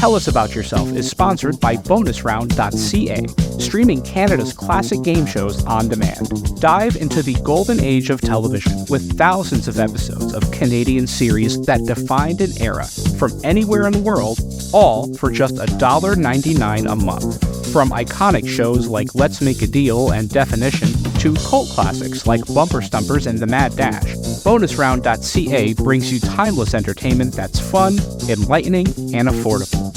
Tell Us About Yourself is sponsored by bonusround.ca, streaming Canada's classic game shows on demand. Dive into the golden age of television with thousands of episodes of Canadian series that defined an era from anywhere in the world, all for just $1.99 a month. From iconic shows like Let's Make a Deal and Definition to cult classics like Bumper Stumpers and The Mad Dash, bonusround.ca brings you timeless entertainment that's fun, enlightening, and affordable.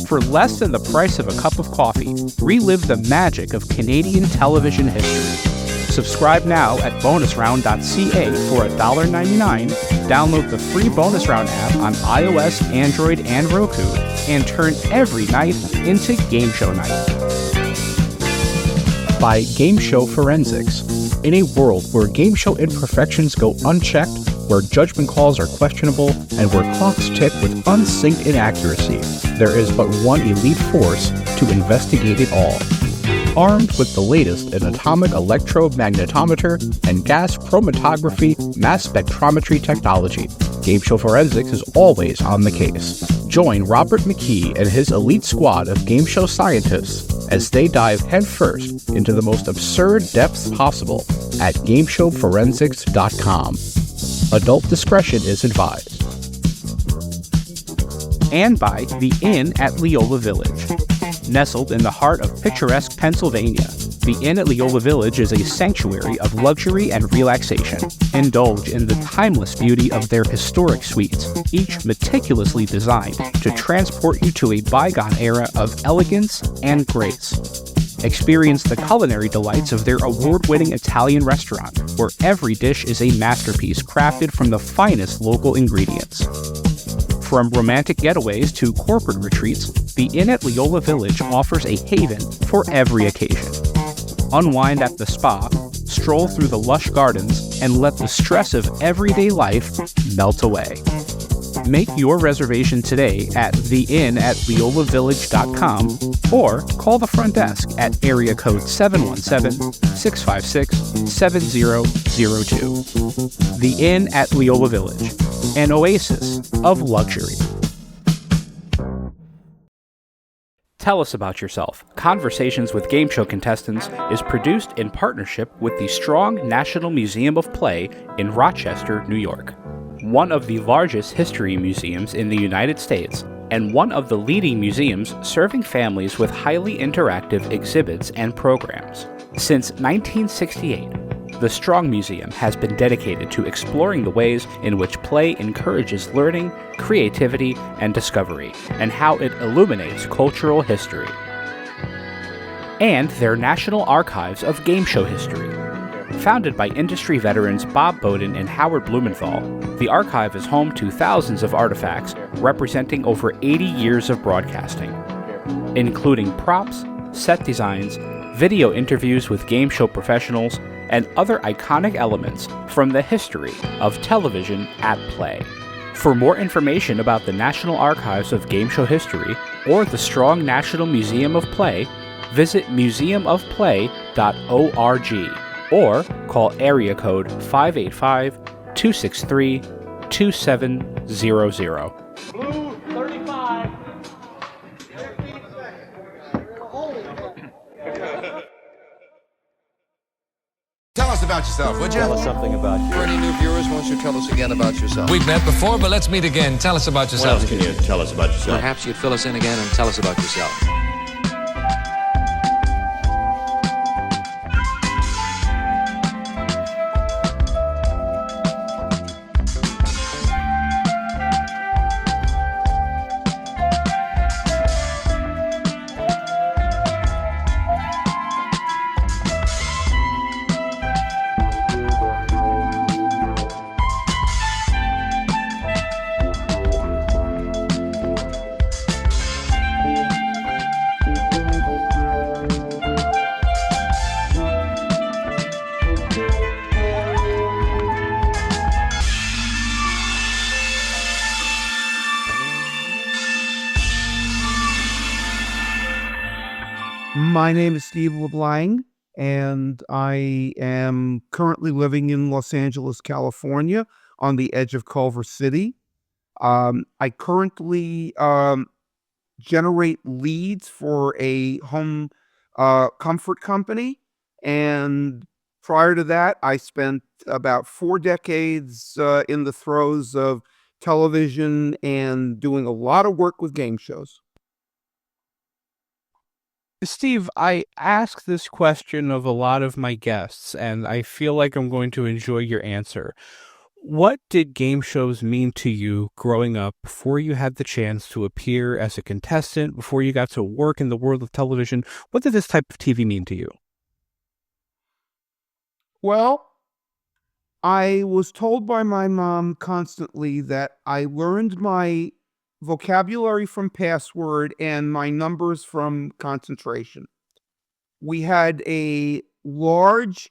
For less than the price of a cup of coffee, relive the magic of Canadian television history. Subscribe now at bonusround.ca for $1.99, download the free Bonus Round app on iOS, Android, and Roku, and turn every night into Game Show Night. By Game Show Forensics. In a world where game show imperfections go unchecked, where judgment calls are questionable, and where clocks tick with unsynced inaccuracy, there is but one elite force to investigate it all. Armed with the latest in atomic electromagnetometer and gas chromatography mass spectrometry technology, Game Show Forensics is always on the case. Join Robert McKee and his elite squad of game show scientists as they dive headfirst into the most absurd depths possible at GameShowForensics.com. Adult discretion is advised. And by The Inn at Leola Village. Nestled in the heart of picturesque Pennsylvania, the Inn at Leola Village is a sanctuary of luxury and relaxation. Indulge in the timeless beauty of their historic suites, each meticulously designed to transport you to a bygone era of elegance and grace. Experience the culinary delights of their award-winning Italian restaurant, where every dish is a masterpiece crafted from the finest local ingredients. From romantic getaways to corporate retreats, the Inn at Leola Village offers a haven for every occasion. Unwind at the spa, stroll through the lush gardens, and let the stress of everyday life melt away. Make your reservation today at theinnatleolavillage.com or call the front desk at area code 717-656-7002. The Inn at Leola Village, an oasis of luxury. Tell Us About Yourself. Conversations with Game Show Contestants is produced in partnership with the Strong National Museum of Play in Rochester, New York, one of the largest history museums in the United States, and one of the leading museums serving families with highly interactive exhibits and programs. Since 1968, the Strong Museum has been dedicated to exploring the ways in which play encourages learning, creativity, and discovery, and how it illuminates cultural history. And their National Archives of Game Show History. Founded by industry veterans Bob Bowden and Howard Blumenthal, the archive is home to thousands of artifacts representing over 80 years of broadcasting, including props, set designs, video interviews with game show professionals, and other iconic elements from the history of television at play. For more information about the National Archives of Game Show History or the Strong National Museum of Play, visit museumofplay.org or call area code 585-263-2700. Blue 35. Tell us about yourself, would you? Tell us something about you. For any new viewers, why don't you tell us again about yourself? We've met before, but let's meet again. Tell us about What yourself. else can you tell us about yourself? Perhaps you'd fill us in again and tell us about yourself. My name is Steve Leblang, and I am currently living in Los Angeles, California, on the edge of Culver City. I currently generate leads for a home comfort company. And prior to that, I spent about 4 decades in the throes of television and doing a lot of work with game shows. Steve, I ask this question of a lot of my guests, and I feel like I'm going to enjoy your answer. What did game shows mean to you growing up before you had the chance to appear as a contestant, before you got to work in the world of television? What did this type of TV mean to you? Well, I was told by my mom constantly that I learned my vocabulary from password and my numbers from concentration. We had a large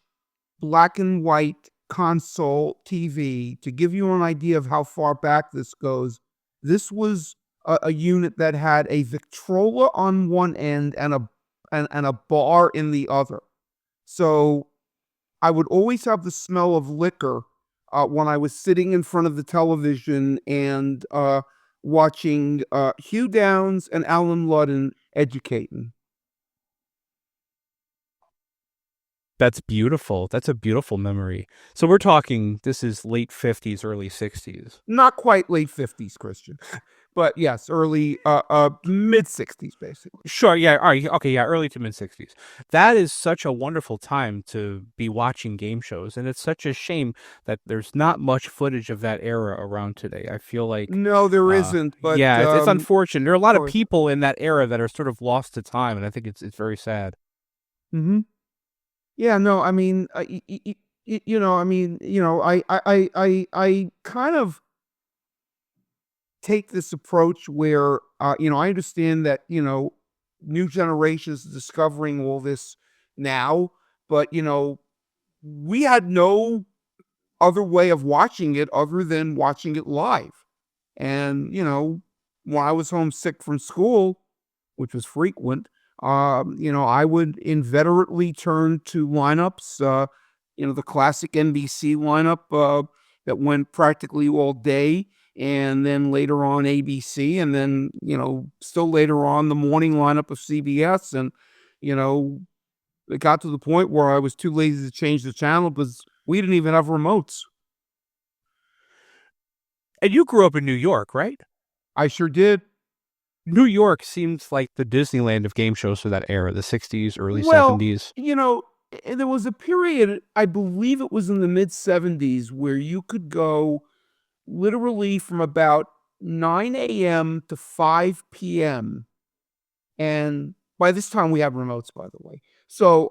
black and white console TV. To give you an idea of how far back this goes, this was a unit that had a Victrola on one end and a bar in the other. So I would always have the smell of liquor when I was sitting in front of the television and watching Hugh Downs and Alan Ludden educating. That's beautiful. That's a beautiful memory. So we're talking, this is late 50s, early 60s. Not quite late 50s, Christian, but yes, early mid 60s, basically. Sure, yeah, all right, okay, yeah, early to mid 60s. That is such a wonderful time to be watching game shows, and it's such a shame that there's not much footage of that era around today. I feel like No, there isn't, but yeah, it's unfortunate. There are a lot of course. people in that era that are sort of lost to time, and I think it's very sad. Mm-hmm. Yeah, no, I mean, I kind of take this approach where, I understand that, new generations discovering all this now, but, we had no other way of watching it other than watching it live. And, when I was homesick from school, which was frequent, I would inveterately turn to lineups, the classic NBC lineup that went practically all day, and then later on ABC, and then, still later on the morning lineup of CBS. And, it got to the point where I was too lazy to change the channel because we didn't even have remotes. And you grew up in New York, right? I sure did. New York seems like the Disneyland of game shows for that era, the 60s, early Well, 70s. there was a period, I believe it was in the mid 70s, where you could go literally from about 9 a.m. to 5 p.m. And by this time we have remotes, by the way. So,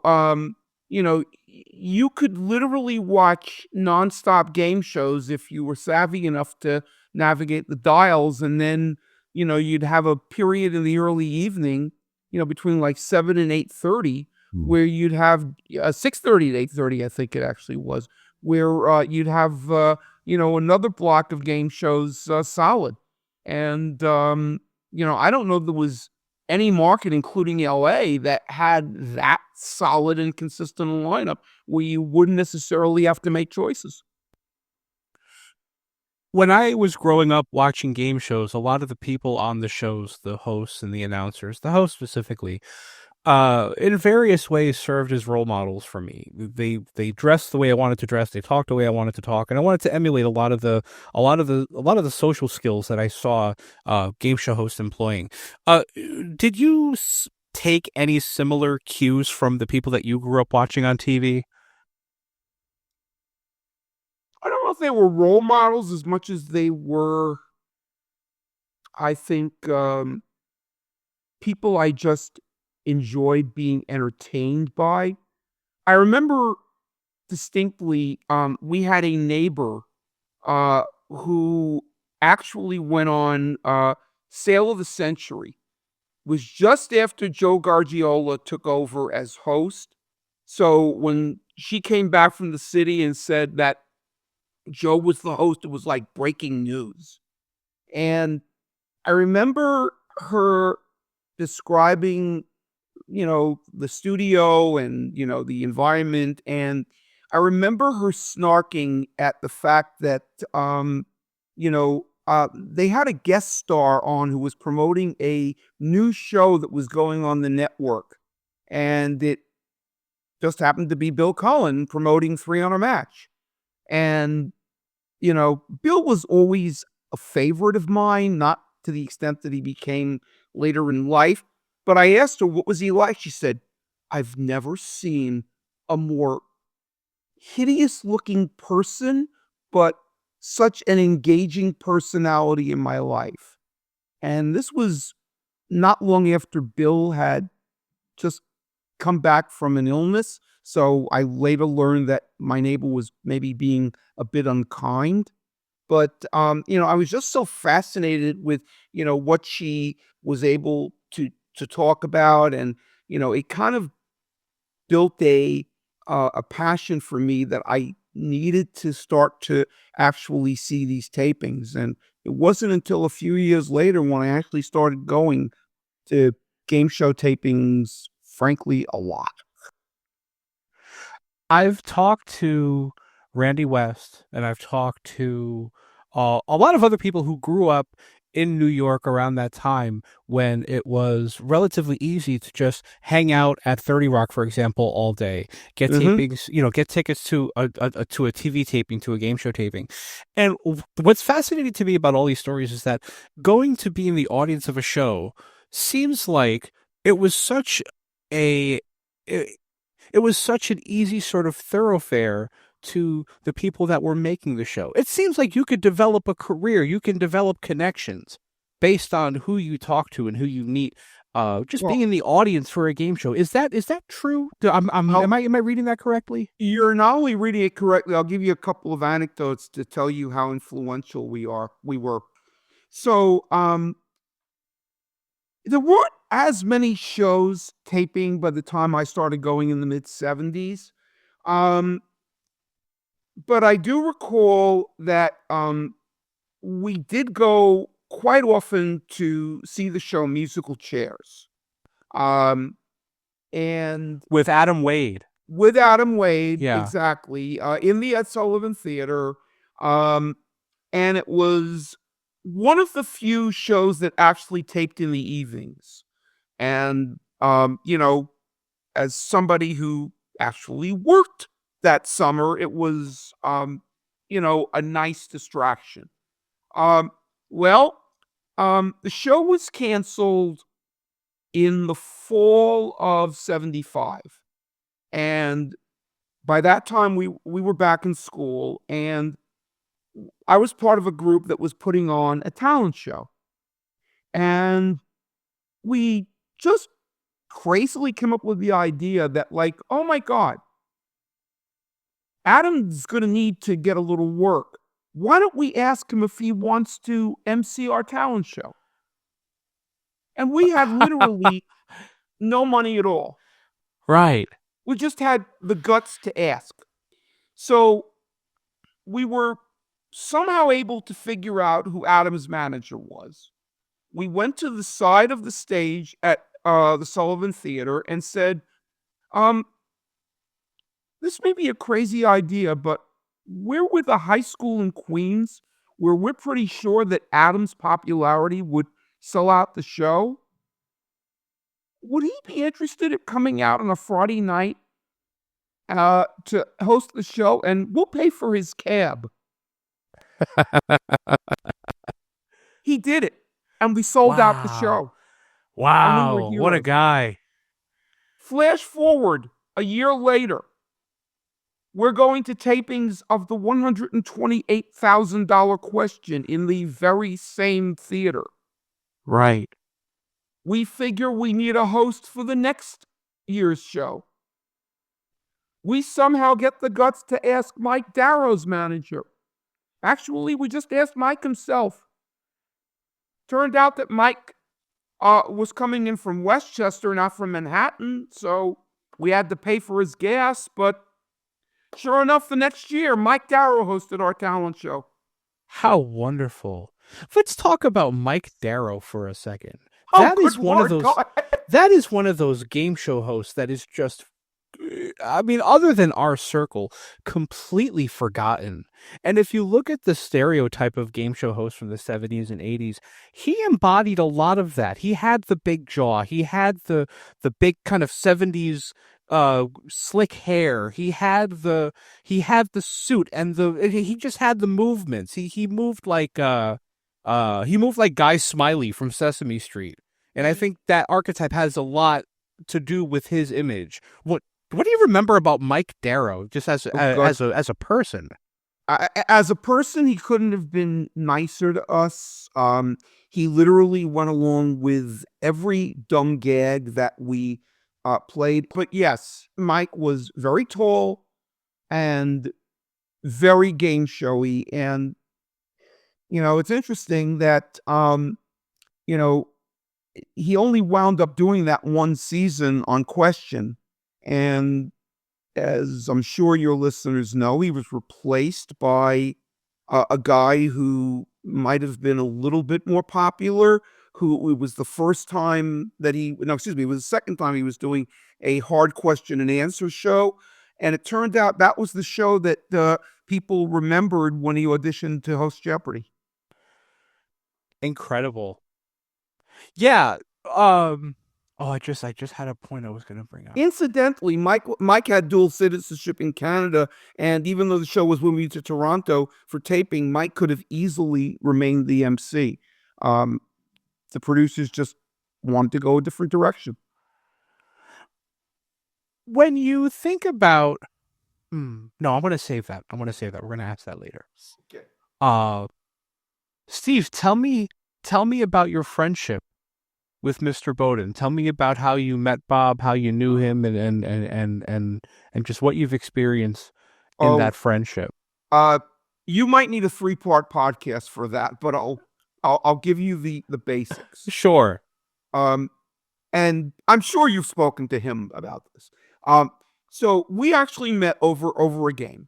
you could literally watch nonstop game shows if you were savvy enough to navigate the dials. And then, you'd have a period in the early evening, between like 7 and 8:30, where you'd have 6:30 to 8:30, I think it actually was, where you'd have, another block of game shows solid. And, I don't know if there was any market, including LA, that had that solid and consistent lineup where you wouldn't necessarily have to make choices. When I was growing up watching game shows, a lot of the people on the shows, the hosts and the announcers, the host specifically, in various ways served as role models for me. They dressed the way I wanted to dress, they talked the way I wanted to talk, and I wanted to emulate a lot of the social skills that I saw game show hosts employing. Did you take any similar cues from the people that you grew up watching on TV? I don't know if they were role models as much as they were, I think, people I just enjoyed being entertained by. I remember distinctly, we had a neighbor who actually went on Sale of the Century. It was just after Joe Gargiola took over as host. So when she came back from the city and said that Joe was the host, it was like breaking news. And I remember her describing, the studio and, the environment. And I remember her snarking at the fact that, they had a guest star on who was promoting a new show that was going on the network. And it just happened to be Bill Cullen promoting 3 on a Match. And, Bill was always a favorite of mine, not to the extent that he became later in life. But I asked her, what was he like? She said, I've never seen a more hideous looking person, but such an engaging personality in my life. And this was not long after Bill had just come back from an illness. So I later learned that my neighbor was maybe being a bit unkind. But, I was just so fascinated with, what she was able to talk about. And, it kind of built a passion for me that I needed to start to actually see these tapings. And it wasn't until a few years later when I actually started going to game show tapings, frankly, a lot. I've talked to Randy West, and I've talked to a lot of other people who grew up in New York around that time when it was relatively easy to just hang out at 30 Rock, for example, all day, get tapings, get tickets to a TV taping, to a game show taping. And what's fascinating to me about all these stories is that going to be in the audience of a show seems like it was such an easy sort of thoroughfare to the people that were making the show. It seems like you could develop a career, you can develop connections based on who you talk to and who you meet. Being in the audience for a game show. Is that true? Am I reading that correctly? You're not only reading it correctly, I'll give you a couple of anecdotes to tell you how influential we were. So, there weren't as many shows taping by the time I started going in the mid-'70s. But I do recall that we did go quite often to see the show Musical Chairs. And With Adam Wade. With Adam Wade, Yeah. Exactly. In the Ed Sullivan Theater. And it was one of the few shows that actually taped in the evenings. And, as somebody who actually worked that summer, it was, a nice distraction. The show was canceled in the fall of 75. And by that time, we were back in school, and I was part of a group that was putting on a talent show. And we just crazily came up with the idea that, like, oh my God, Adam's going to need to get a little work. Why don't we ask him if he wants to MC our talent show? And we had literally no money at all. Right. We just had the guts to ask. So we were somehow able to figure out who Adam's manager was. We went to the side of the stage at the Sullivan Theater and said, this may be a crazy idea, but we're with a high school in Queens where we're pretty sure that Adam's popularity would sell out the show. Would he be interested in coming out on a Friday night to host the show? And we'll pay for his cab. He did it. And we sold out the show. Wow. What a guy. Flash forward a year later. We're going to tapings of the $128,000 Question in the very same theater. Right. We figure we need a host for the next year's show. We somehow get the guts to ask Mike Darrow's manager. Actually, we just asked Mike himself. Turned out that Mike was coming in from Westchester, not from Manhattan, so we had to pay for his gas, but sure enough, the next year, Mike Darrow hosted our talent show. How wonderful. Let's talk about Mike Darrow for a second. That is one of those game show hosts that is just I mean, other than our circle, completely forgotten. And if you look at the stereotype of game show hosts from the 70s and 80s, he embodied a lot of that. He had the big jaw. He had the big kind of 70s slick hair. He had the suit, and he just had the movements. He moved like Guy Smiley from Sesame Street. And I think that archetype has a lot to do with his image. What do you remember about Mike Darrow, just as a person? As a person, he couldn't have been nicer to us. He literally went along with every dumb gag that we played. But yes, Mike was very tall and very game showy. And, it's interesting that, he only wound up doing that one season on Question. And as I'm sure your listeners know, he was replaced by a guy who might have been a little bit more popular, who it was the first time that it was the second time he was doing a hard question and answer show. And it turned out that was the show that people remembered when he auditioned to host Jeopardy. Incredible. Yeah. I just had a point I was going to bring up. Incidentally, Mike had dual citizenship in Canada, and even though the show was moving to Toronto for taping, Mike could have easily remained the MC. The producers just wanted to go a different direction. When you think about, no, I'm going to save that. We're going to ask that later. Okay. Steve, tell me about your friendship with Mr. Bowden. Tell me about how you met Bob, how you knew him, and just what you've experienced in that friendship. You might need a 3-part podcast for that, but I'll give you the basics. Sure. And I'm sure you've spoken to him about this. So we actually met over a game.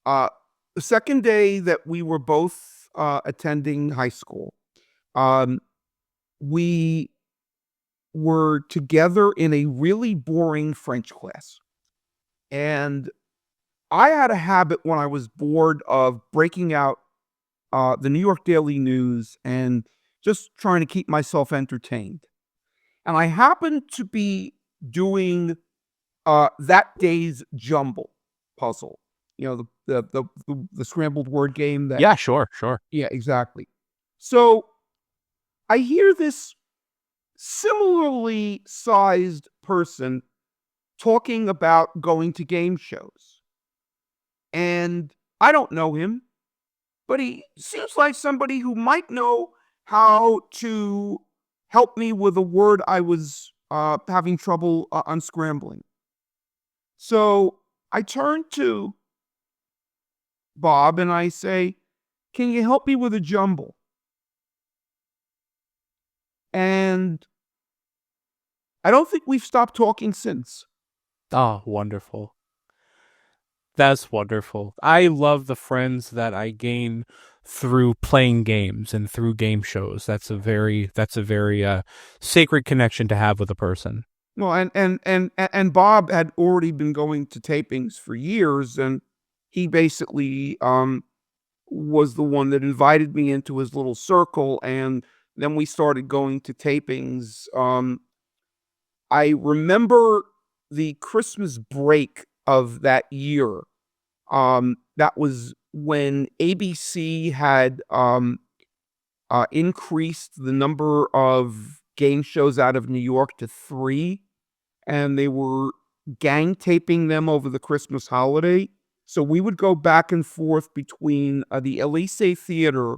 The second day that we were both attending high school, we were together in a really boring French class. And I had a habit when I was bored of breaking out the New York Daily News and just trying to keep myself entertained. And I happened to be doing that day's jumble puzzle. The scrambled word game that... Yeah, sure. Yeah, exactly. So I hear this similarly sized person talking about going to game shows. And I don't know him, but he seems like somebody who might know how to help me with a word I was having trouble unscrambling. So I turn to Bob and I say, "Can you help me with a jumble?" And I don't think we've stopped talking since. Oh, wonderful. That's wonderful. I love the friends that I gain through playing games and through game shows. That's a very sacred connection to have with a person. Well, and Bob had already been going to tapings for years, and he basically was the one that invited me into his little circle, and then we started going to tapings. I remember the Christmas break of that year. That was when ABC had increased the number of game shows out of New York to 3, and they were gang taping them over the Christmas holiday. So we would go back and forth between the Elysee Theater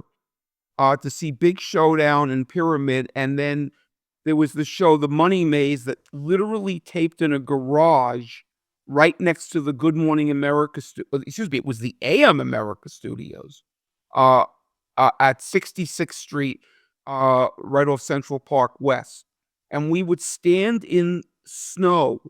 to see Big Showdown and Pyramid, and then there was the show The Money Maze that literally taped in a garage right next to the Good Morning America it was the AM America studios at 66th Street, right off Central Park West. And we would stand in snow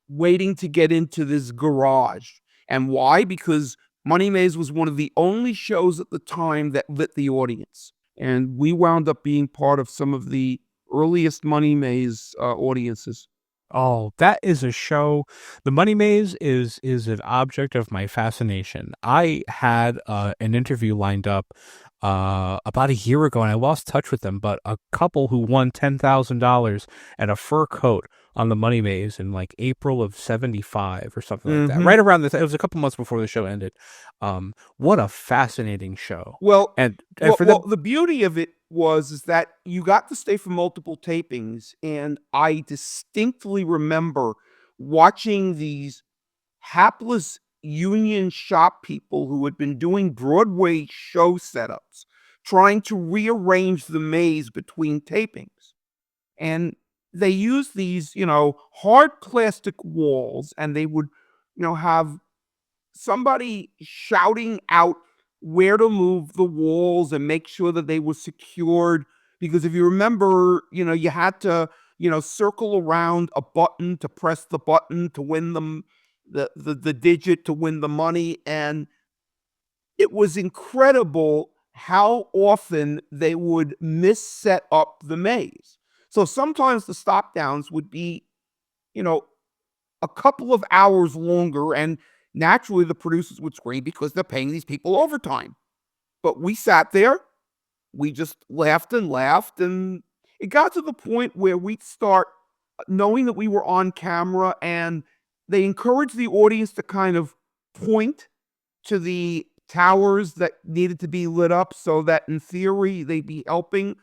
waiting to get into this garage. And why? Because Money Maze was one of the only shows at the time that lit the audience. And we wound up being part of some of the earliest Money Maze audiences. Oh, that is a show. The Money Maze is an object of my fascination. I had an interview lined up about a year ago, and I lost touch with them. But a couple who won $10,000 and a fur coat on the Money Maze in like April of '75 or something like that. Right around this, it was a couple months before the show ended. What a fascinating show. Well, And well, for them, the beauty of it is that you got to stay for multiple tapings, and I distinctly remember watching these hapless union shop people who had been doing Broadway show setups, trying to rearrange the maze between tapings. And they used these, hard plastic walls, and they would, have somebody shouting out where to move the walls and make sure that they were secured. Because if you remember, you had to, circle around a button to press the button to win them the digit to win the money. And it was incredible how often they would misset up the maze. So sometimes the stop downs would be, a couple of hours longer, and naturally the producers would scream because they're paying these people overtime. But we sat there, we just laughed, and it got to the point where we'd start knowing that we were on camera, and they encouraged the audience to kind of point to the towers that needed to be lit up so that in theory they'd be helping.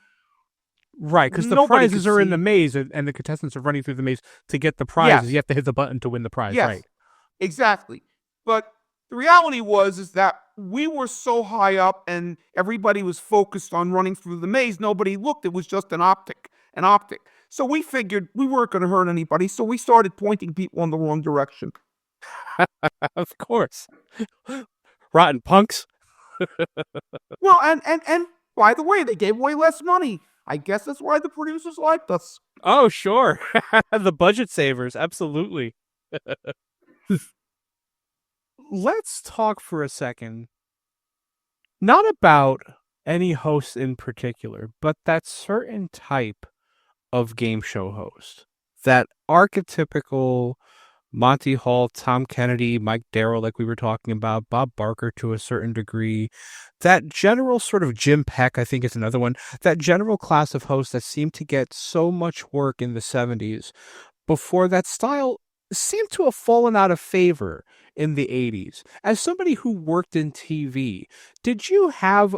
right, because the Nobody prizes could are in the see. maze, and the contestants are running through the maze to get the prizes. Yes. You have to hit the button to win the prize, Yes, right? exactly. But the reality is that we were so high up and everybody was focused on running through the maze. Nobody looked. It was just an optic. So we figured we weren't going to hurt anybody. So we started pointing people in the wrong direction. Of course. Rotten punks. Well, and by the way, they gave away less money. I guess that's why the producers liked us. Oh, sure. The budget savers, absolutely. Let's talk for a second, not about any host in particular, but that certain type of game show host, that archetypical Monty Hall, Tom Kennedy, Mike Darrow, like we were talking about, Bob Barker to a certain degree, that general sort of Jim Peck, I think is another one, that general class of hosts that seemed to get so much work in the 70s before that style seemed to have fallen out of favor in the 80s. As somebody who worked in TV, did you have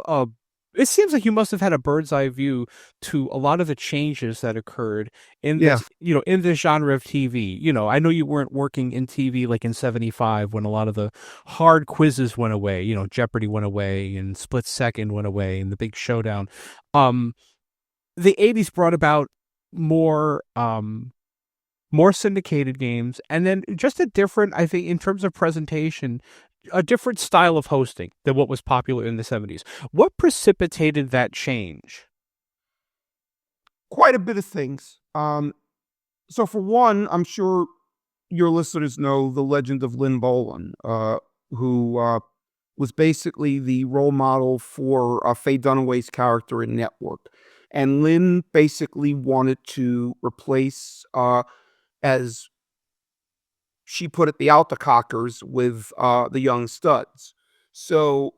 it seems like you must have had a bird's eye view to a lot of the changes that occurred in this, in this genre of TV. I know you weren't working in TV like in '75 when a lot of the hard quizzes went away. Jeopardy went away and Split Second went away and The Big Showdown. The '80s brought about more syndicated games, and then just a different, I think, in terms of presentation, a different style of hosting than what was popular in the 70s. What precipitated that change? Quite a bit of things. So for one, I'm sure your listeners know the legend of Lynn Boland, who was basically the role model for Faye Dunaway's character in Network. And Lynn basically wanted to replace, as she put it, the Altacockers with the young studs. So,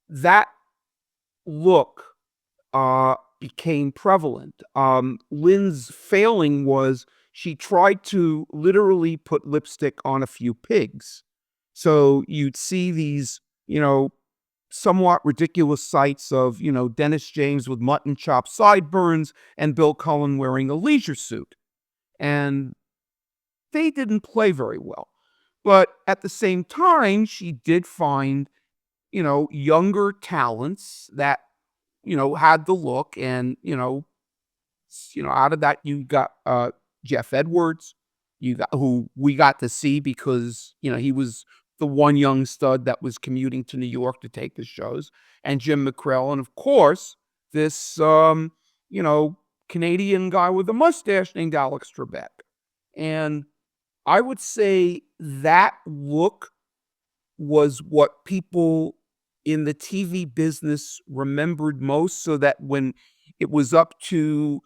that look became prevalent. Lynn's failing was she tried to literally put lipstick on a few pigs. So you'd see these, somewhat ridiculous sights of, Dennis James with mutton chop sideburns and Bill Cullen wearing a leisure suit. And they didn't play very well. But at the same time, she did find, younger talents that, had the look. And, out of that, you got Jeff Edwards, who we got to see because, he was the one young stud that was commuting to New York to take the shows, and Jim McCrell. And of course, this, Canadian guy with a mustache named Alex Trebek. And I would say that look was what people in the TV business remembered most, so that when it was up to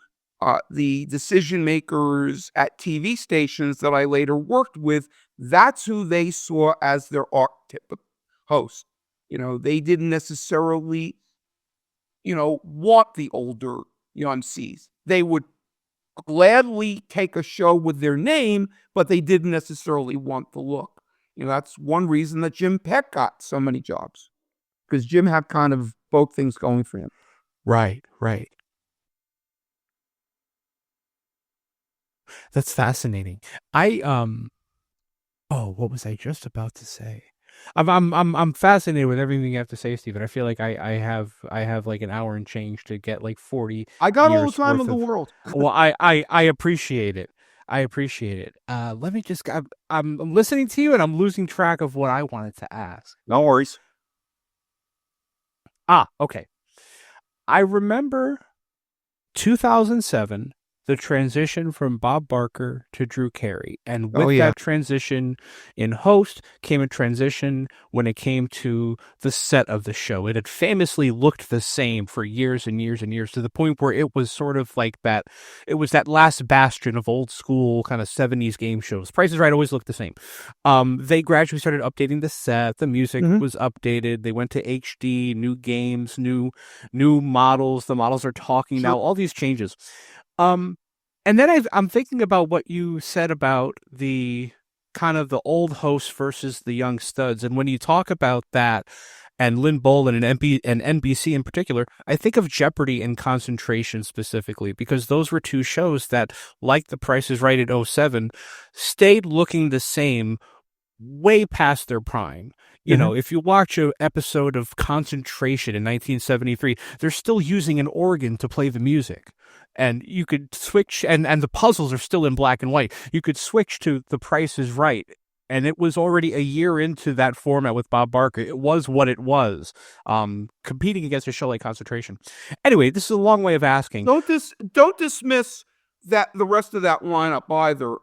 the decision makers at TV stations that I later worked with, that's who they saw as their archetype host. They didn't necessarily, want the older MCs. They would gladly take a show with their name, but they didn't necessarily want the look. That's one reason that Jim Peck got so many jobs, because Jim had kind of both things going for him. Right. That's fascinating. What was I just about to say? I'm fascinated with everything you have to say, Stephen. I feel like I have like an hour and change to get like 40. I got all the years time worth in the world. Well, I appreciate it. Let me just. I'm listening to you and I'm losing track of what I wanted to ask. No worries. Okay. I remember 2007, the transition from Bob Barker to Drew Carey. And with that transition in host came a transition when it came to the set of the show. It had famously looked the same for years and years and years, to the point where it was sort of like that. It was that last bastion of old school kind of 70s game shows. Price is Right always looked the same. They gradually started updating the set. The music was updated. They went to HD, new games, new models. The models are talking now, all these changes. And then I'm thinking about what you said about the kind of the old hosts versus the young studs. And when you talk about that, and Lynn Boland and NBC in particular, I think of Jeopardy and Concentration specifically, because those were two shows that, like The Price is Right at 07, stayed looking the same way past their prime. If you watch an episode of Concentration in 1973, they're still using an organ to play the music. And you could switch, and the puzzles are still in black and white. You could switch to The Price is Right, and it was already a year into that format with Bob Barker. It was what it was, competing against a show like Concentration. Anyway, this is a long way of asking. Don't dismiss the rest of that lineup either,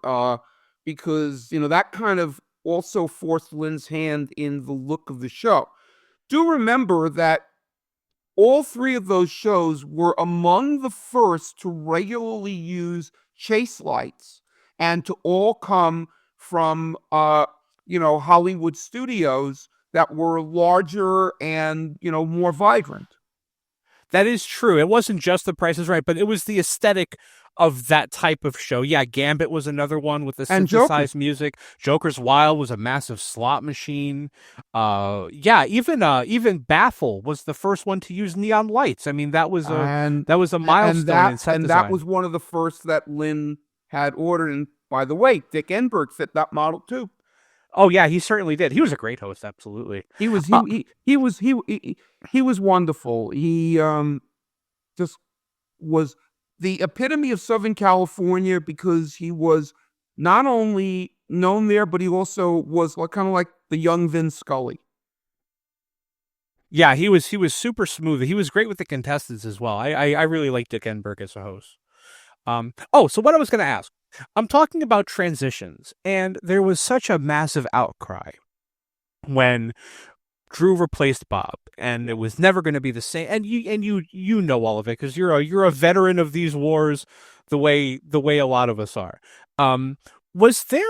because that kind of also forced Lynn's hand in the look of the show. Do remember that all three of those shows were among the first to regularly use chase lights, and to all come from, Hollywood studios that were larger and, more vibrant. That is true. It wasn't just The Price is Right, but it was the aesthetic of that type of show. Yeah, Gambit was another one with the synthesized music. Joker's Wild was a massive slot machine. Even Baffle was the first one to use neon lights. I mean, that was a milestone in set design. That was one of the first that Lynn had ordered. And by the way, Dick Enberg fit that model too. Oh yeah, he certainly did. He was a great host, absolutely. He was wonderful. He just was the epitome of Southern California, because he was not only known there, but he also was kind of like the young Vin Scully. Yeah, he was super smooth. He was great with the contestants as well. I really liked Dick Enberg as a host. So what I was going to ask, I'm talking about transitions, and there was such a massive outcry when Drew replaced Bob, and it was never going to be the same. And you know all of it, because you're a veteran of these wars, the way a lot of us are. Was there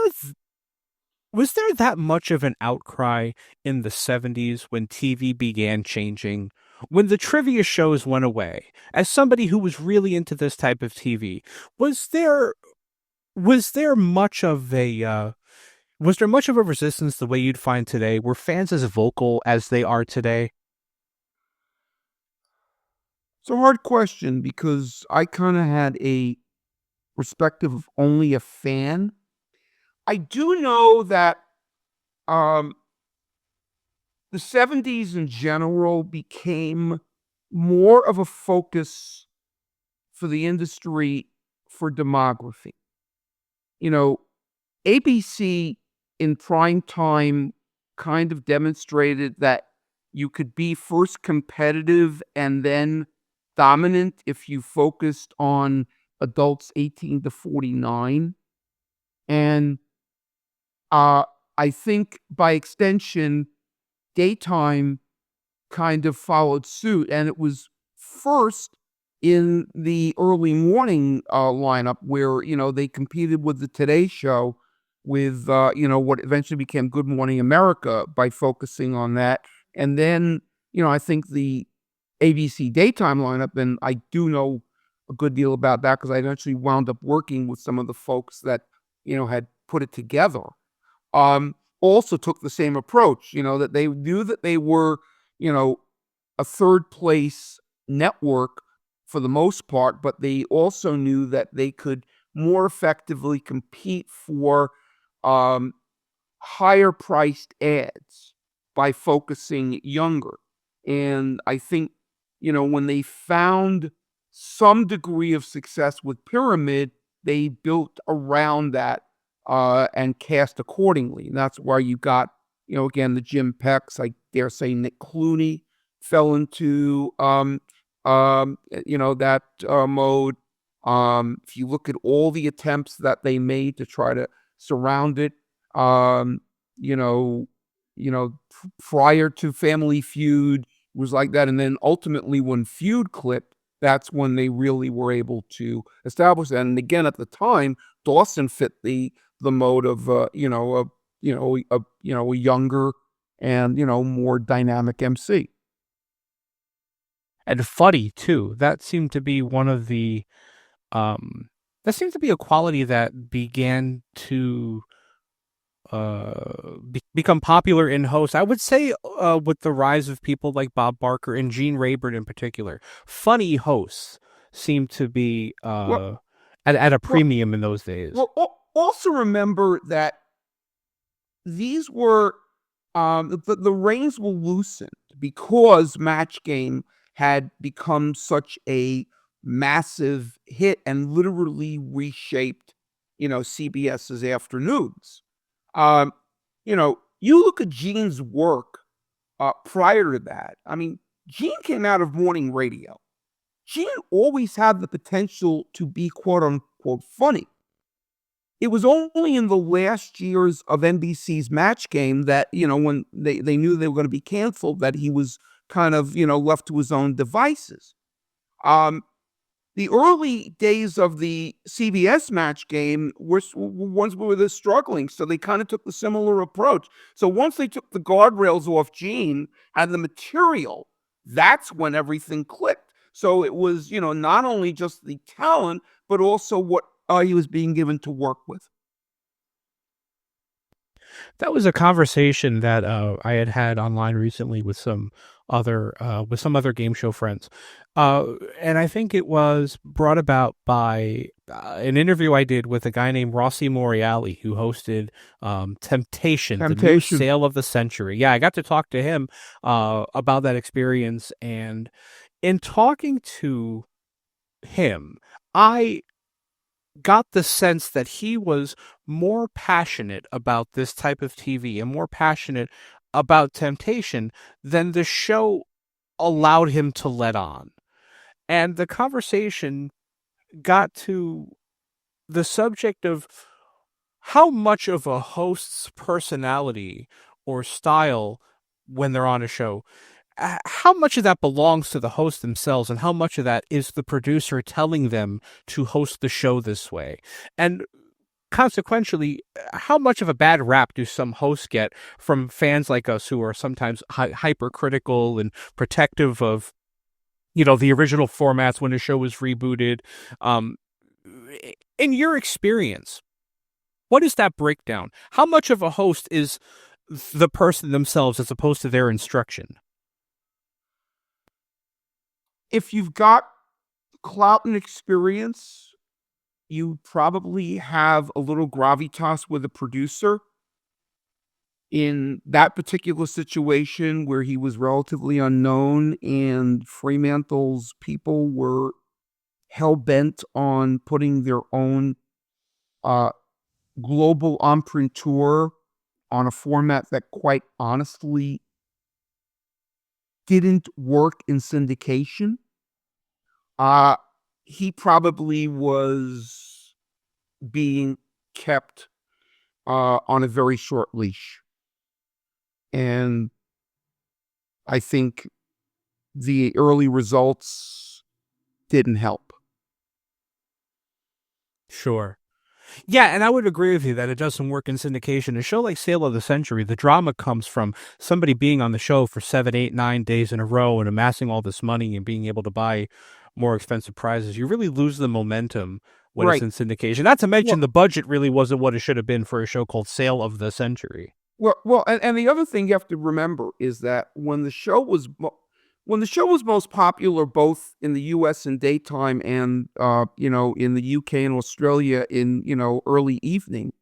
that much of an outcry in the 70s when TV began changing? When the trivia shows went away, as somebody who was really into this type of TV, was there much of a resistance the way you'd find today? Were fans as vocal as they are today? It's a hard question, because I kind of had a perspective of only a fan. I do know that the 70s in general became more of a focus for the industry for demography. ABC in prime time kind of demonstrated that you could be first competitive and then dominant if you focused on adults 18 to 49. And I think by extension, daytime kind of followed suit. And it was first in the early morning lineup where, they competed with the Today Show with, what eventually became Good Morning America by focusing on that. And then, I think the ABC daytime lineup, and I do know a good deal about that because I eventually wound up working with some of the folks that, had put it together, also took the same approach, that they knew that they were, a third place network for the most part, but they also knew that they could more effectively compete for um, higher priced ads by focusing younger. And I think, when they found some degree of success with Pyramid, they built around that and cast accordingly. And that's why you got, again, the Jim Pecks, I dare say Nick Clooney fell into, that mode. If you look at all the attempts that they made to try to surround it, um, you know, prior to Family Feud was like that. And then ultimately when Feud clicked, that's when they really were able to establish that. And again, at the time, Dawson fit the mode of, a younger and, more dynamic MC. And funny too. That seemed to be one of the that seems to be a quality that began to become popular in hosts. I would say with the rise of people like Bob Barker and Gene Rayburn in particular, funny hosts seemed to be at a premium in those days. Well, also remember that these were the reins were loosened because Match Game had become such a massive hit and literally reshaped, CBS's afternoons. You look at Gene's work prior to that. I mean, Gene came out of morning radio. Gene always had the potential to be quote unquote funny. It was only in the last years of NBC's Match Game that, when they knew they were going to be canceled, that he was kind of, left to his own devices. The early days of the CBS Match Game were ones where they're struggling, so they kind of took the similar approach. So once they took the guardrails off Gene and the material, that's when everything clicked. So it was, not only just the talent, but also what he was being given to work with. That was a conversation that I had online recently with some other game show friends, and I think it was brought about by an interview I did with a guy named Rossi Moriali, who hosted Temptation, the new sale of the century. Yeah, I got to talk to him about that experience, and in talking to him, I got the sense that he was more passionate about this type of TV and more passionate about Temptation than the show allowed him to let on. And the conversation got to the subject of how much of a host's personality or style when they're on a show, how much of that belongs to the host themselves and how much of that is the producer telling them to host the show this way? And consequentially, how much of a bad rap do some hosts get from fans like us who are sometimes hypercritical and protective of, the original formats when a show was rebooted? In your experience, what is that breakdown? How much of a host is the person themselves as opposed to their instruction? If you've got clout and experience, you probably have a little gravitas with a producer. In that particular situation where he was relatively unknown and Fremantle's people were hell-bent on putting their own global imprimatur on a format that quite honestly didn't work in syndication, he probably was being kept on a very short leash. And I think the early results didn't help. Sure. Yeah, and I would agree with you that it doesn't work in syndication. A show like Sale of the Century, the drama comes from somebody being on the show for 7, 8, 9 days in a row and amassing all this money and being able to buy more expensive prizes. You really lose the momentum when Right. it's in syndication. Not to mention Well- the budget really wasn't what it should have been for a show called Sale of the Century. Well, and the other thing you have to remember is that when the show was most popular, both in the U.S. in daytime and in the U.K. and Australia in early evening,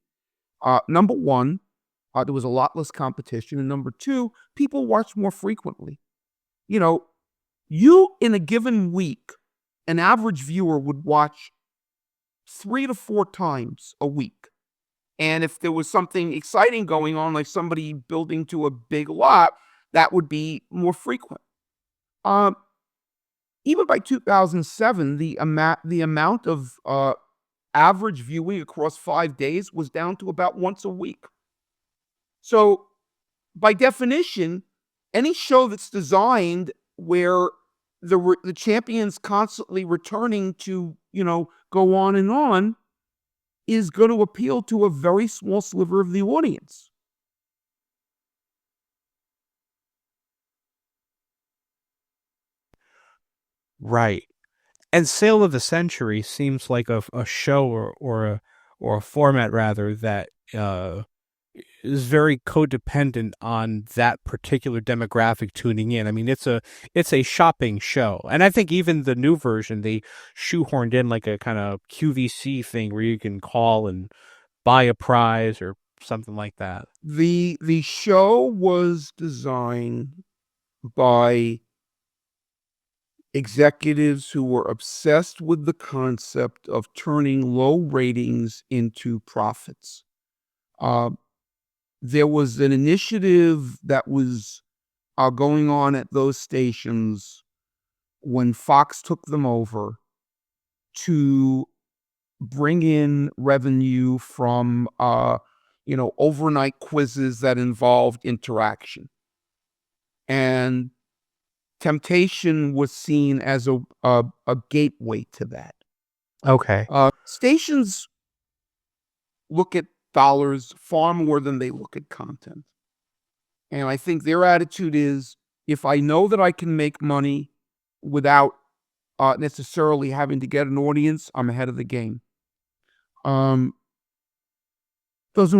number one, there was a lot less competition, and number two, people watched more frequently. You in a given week, an average viewer would watch 3 to 4 times a week. And if there was something exciting going on, like somebody building to a big lot, that would be more frequent. Even by 2007, the amount of average viewing across 5 days was down to about once a week. So, by definition, any show that's designed where the champion's constantly returning to go on is going to appeal to a very small sliver of the audience. Right. And Sale of the Century seems like a show or a format rather that is very codependent on that particular demographic tuning in. I mean, it's a shopping show. And I think even the new version, they shoehorned in like a kind of QVC thing where you can call and buy a prize or something like that. The show was designed by executives who were obsessed with the concept of turning low ratings into profits. There was an initiative that was going on at those stations when Fox took them over to bring in revenue from overnight quizzes that involved interaction. And Temptation was seen as a gateway to that. Okay. Stations look at dollars far more than they look at content. And I think their attitude is, if I know that I can make money without necessarily having to get an audience, I'm ahead of the game. Doesn't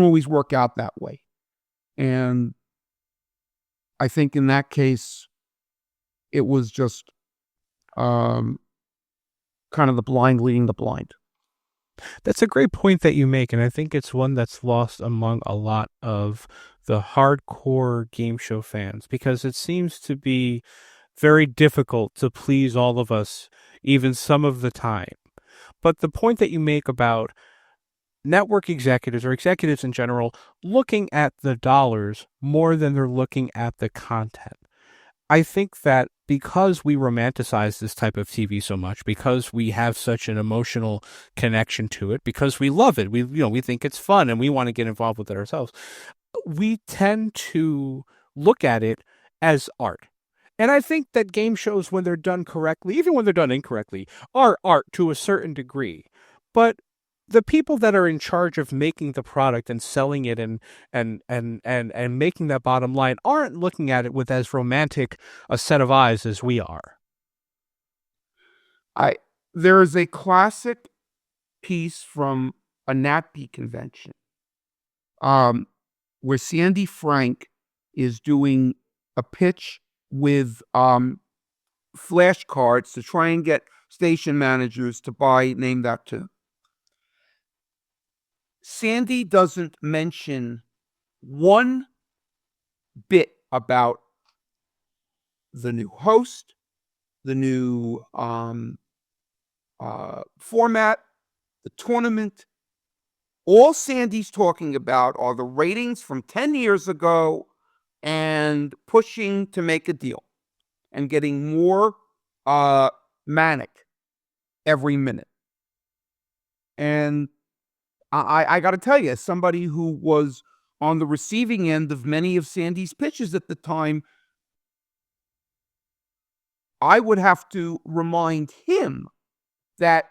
always work out that way. And I think in that case, it was just kind of the blind leading the blind. That's a great point that you make, and I think it's one that's lost among a lot of the hardcore game show fans, because it seems to be very difficult to please all of us, even some of the time. But the point that you make about network executives or executives in general looking at the dollars more than they're looking at the content. I think that because we romanticize this type of TV so much, because we have such an emotional connection to it, because we love it, we think it's fun and we want to get involved with it ourselves, we tend to look at it as art. And I think that game shows, when they're done correctly, even when they're done incorrectly, are art to a certain degree. But the people that are in charge of making the product and selling it and making that bottom line aren't looking at it with as romantic a set of eyes as we are. There is a classic piece from a NATPE convention where Sandy Frank is doing a pitch with flashcards to try and get station managers to buy Name That Tune. Sandy doesn't mention one bit about the new host, the new format, the tournament. All Sandy's talking about are the ratings from 10 years ago and pushing to make a deal and getting more manic every minute. And I got to tell you, as somebody who was on the receiving end of many of Sandy's pitches at the time, I would have to remind him that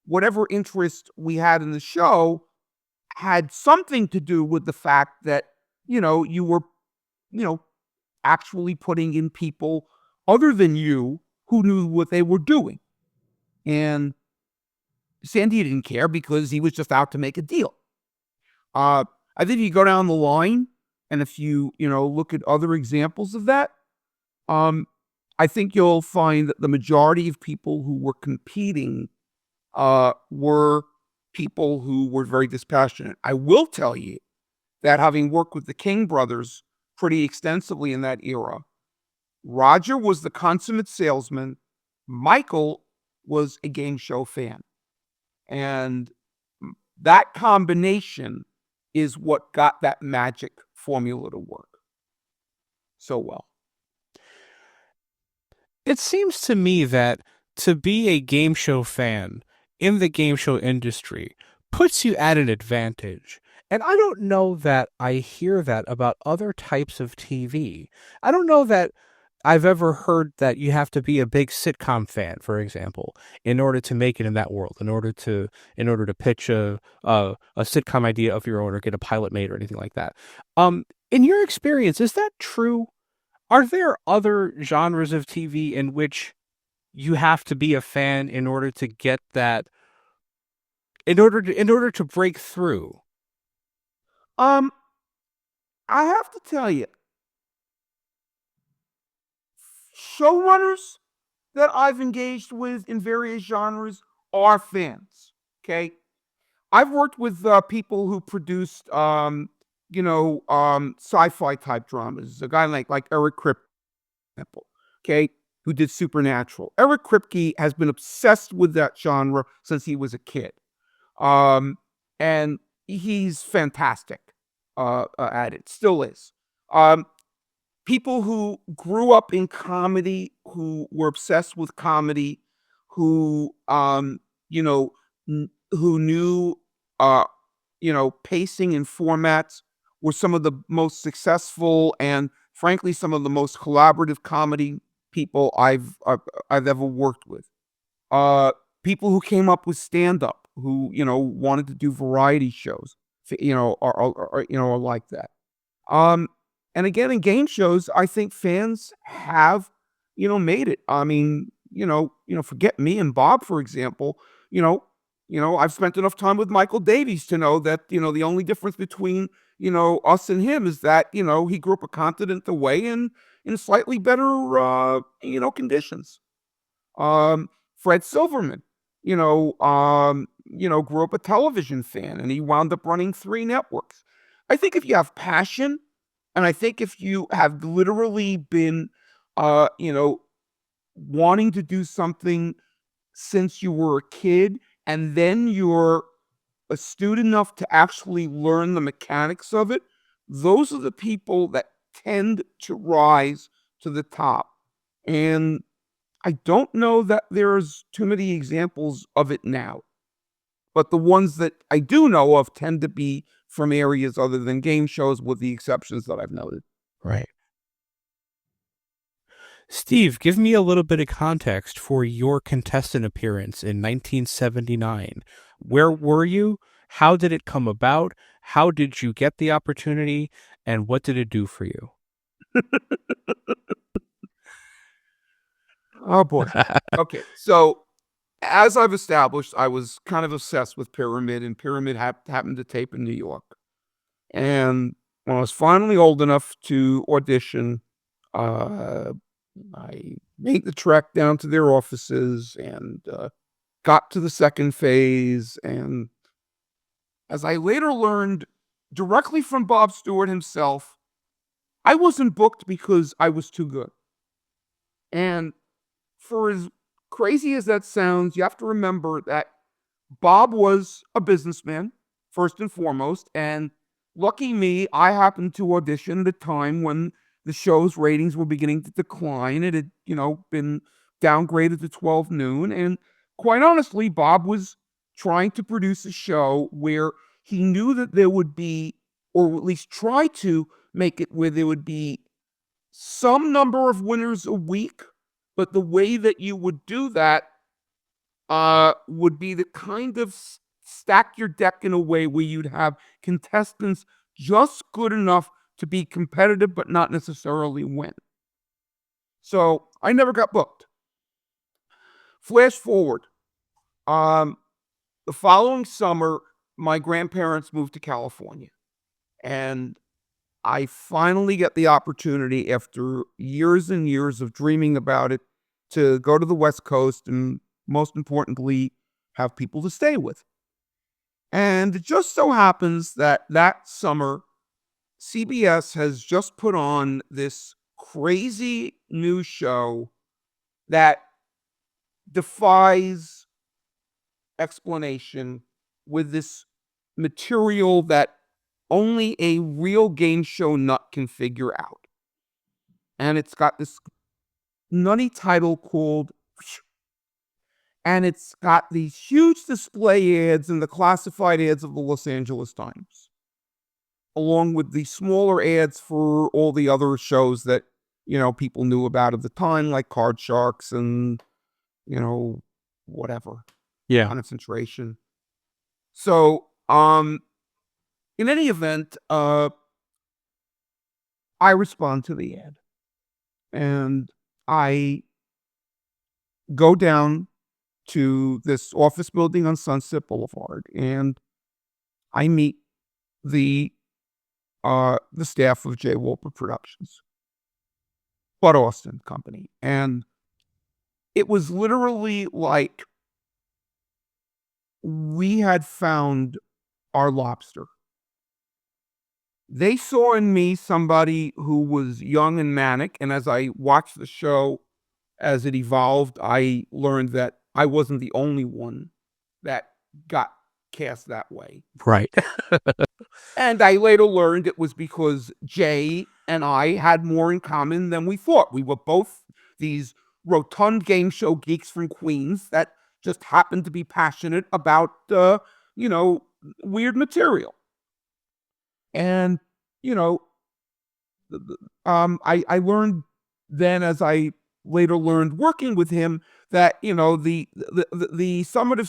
whatever interest we had in the show had something to do with the fact that, you were, actually putting in people other than you who knew what they were doing. And Sandy didn't care because he was just out to make a deal. I think if you go down the line and if you, look at other examples of that, I think you'll find that the majority of people who were competing were people who were very dispassionate. I will tell you that having worked with the King brothers pretty extensively in that era, Roger was the consummate salesman. Michael was a game show fan. And that combination is what got that magic formula to work so well. It seems to me that to be a game show fan in the game show industry puts you at an advantage. And I don't know that I hear that about other types of TV. I don't know that I've ever heard that you have to be a big sitcom fan, for example, in order to make it in that world, in order to pitch a sitcom idea of your own or get a pilot made or anything like that. In your experience, is that true? Are there other genres of TV in which you have to be a fan in order to get that, in order to break through? I have to tell you, showrunners that I've engaged with in various genres are fans. Okay, I've worked with people who produced, sci-fi type dramas. A guy like Eric Kripke, okay, who did Supernatural. Eric Kripke has been obsessed with that genre since he was a kid, and he's fantastic at it. Still is. People who grew up in comedy, who were obsessed with comedy, who who knew pacing and formats, were some of the most successful and frankly some of the most collaborative comedy people I've ever worked with. People who came up with stand-up, who wanted to do variety shows, are like that. And again, in game shows, I think fans have, made it. I mean, forget me and Bob, for example. I've spent enough time with Michael Davies to know that, the only difference between, us and him is that, he grew up a continent away and in slightly better, conditions. Fred Silverman, grew up a television fan and he wound up running 3 networks. I think if you have passion, and I think if you have literally been, wanting to do something since you were a kid, and then you're astute enough to actually learn the mechanics of it, those are the people that tend to rise to the top. And I don't know that there's too many examples of it now. But the ones that I do know of tend to be from areas other than game shows, with the exceptions that I've noted. Right. Steve, give me a little bit of context for your contestant appearance in 1979. Where were you? How did it come about? How did you get the opportunity? And what did it do for you? Oh, boy. Okay, so as I've established, I was kind of obsessed with Pyramid, and Pyramid happened to tape in New York. And when I was finally old enough to audition, I made the trek down to their offices and got to the second phase. And as I later learned directly from Bob Stewart himself, I wasn't booked because I was too good. And for as crazy as that sounds, you have to remember that Bob was a businessman, first and foremost, and lucky me, I happened to audition at a time when the show's ratings were beginning to decline. It had, been downgraded to 12 noon, and quite honestly, Bob was trying to produce a show where he knew that there would be, or at least try to make it where there would be some number of winners a week, but the way that you would do that would be the kind of stack your deck in a way where you'd have contestants just good enough to be competitive, but not necessarily win. So I never got booked. Flash forward. The following summer, my grandparents moved to California. And I finally get the opportunity, after years and years of dreaming about it, to go to the West Coast and, most importantly, have people to stay with. And it just so happens that summer, CBS has just put on this crazy new show that defies explanation, with this material that only a real game show nut can figure out. And it's got this nutty title called, and it's got these huge display ads and the classified ads of the Los Angeles Times, along with the smaller ads for all the other shows that, people knew about at the time, like Card Sharks and, whatever. Yeah. Concentration. So, in any event, I respond to the ad. And I go down to this office building on Sunset Boulevard, and I meet the staff of J. Wolper Productions, Bud Austin Company. And it was literally like we had found our lobster. They saw in me somebody who was young and manic, and as I watched the show, as it evolved, I learned that I wasn't the only one that got cast that way. Right. And I later learned it was because Jay and I had more in common than we thought. We were both these rotund game show geeks from Queens that just happened to be passionate about, weird material. And, I learned then, as I later learned working with him, that, the summative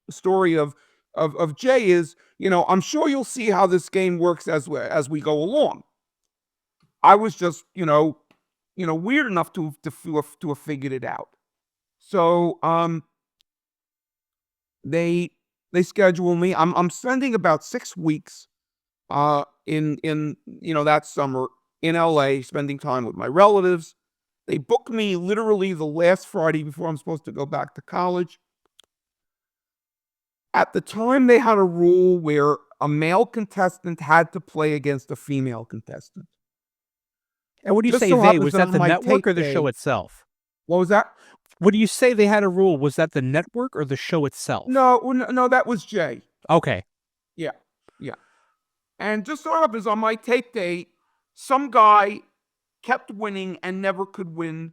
story of Jay is, I'm sure you'll see how this game works as we go along. I was just, weird enough to have figured it out. So, they schedule me. I'm spending about 6 weeks, in that summer in LA, spending time with my relatives. They book me literally the last Friday before I'm supposed to go back to college. At the time, they had a rule where a male contestant had to play against a female contestant. And what do you Just say so they? happens Was that that on the my network or tape the show day- itself? What was that? What do you say they had a rule? Was that the network or the show itself? No, that was Jay. Okay. Yeah. And just so happens on my tape day, some guy kept winning and never could win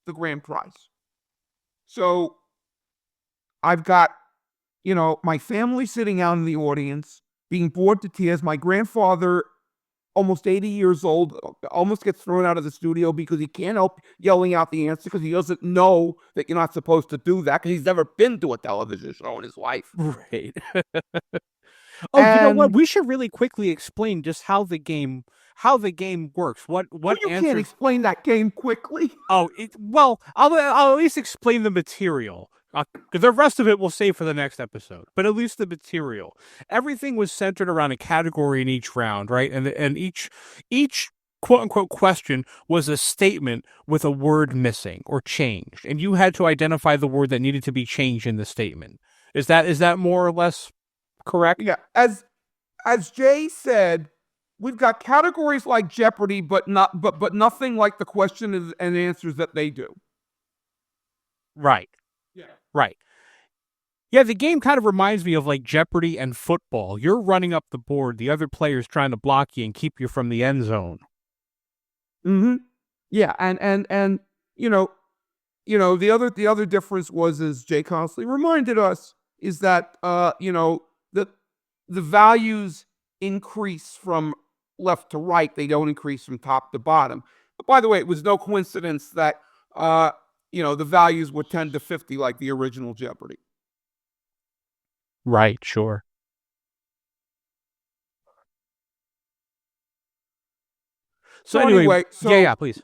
the grand prize. So I've got, my family sitting out in the audience, being bored to tears. My grandfather, almost 80 years old, almost gets thrown out of the studio because he can't help yelling out the answer, because he doesn't know that you're not supposed to do that, because he's never been to a television show in his life. Right. You know what? And- We should really quickly explain just how the game works. What you answers? can't explain that game quickly. I'll at least explain the material. The rest of it we'll save for the next episode. But at least the material. Everything was centered around a category in each round, right? And each quote unquote question was a statement with a word missing or changed, and you had to identify the word that needed to be changed in the statement. Is that more or less correct? Yeah, as Jay said, we've got categories like Jeopardy, but nothing like the question and answers that they do. Right. Yeah. Right. Yeah, the game kind of reminds me of like Jeopardy and football. You're running up the board, the other player's trying to block you and keep you from the end zone. Mm-hmm. Yeah, and the other difference was, as Jay constantly reminded us, is that the values increase from left to right. They don't increase from top to bottom. But by the way, it was no coincidence that the values were 10 to 50 like the original Jeopardy. Right, sure. So anyway, yeah, please.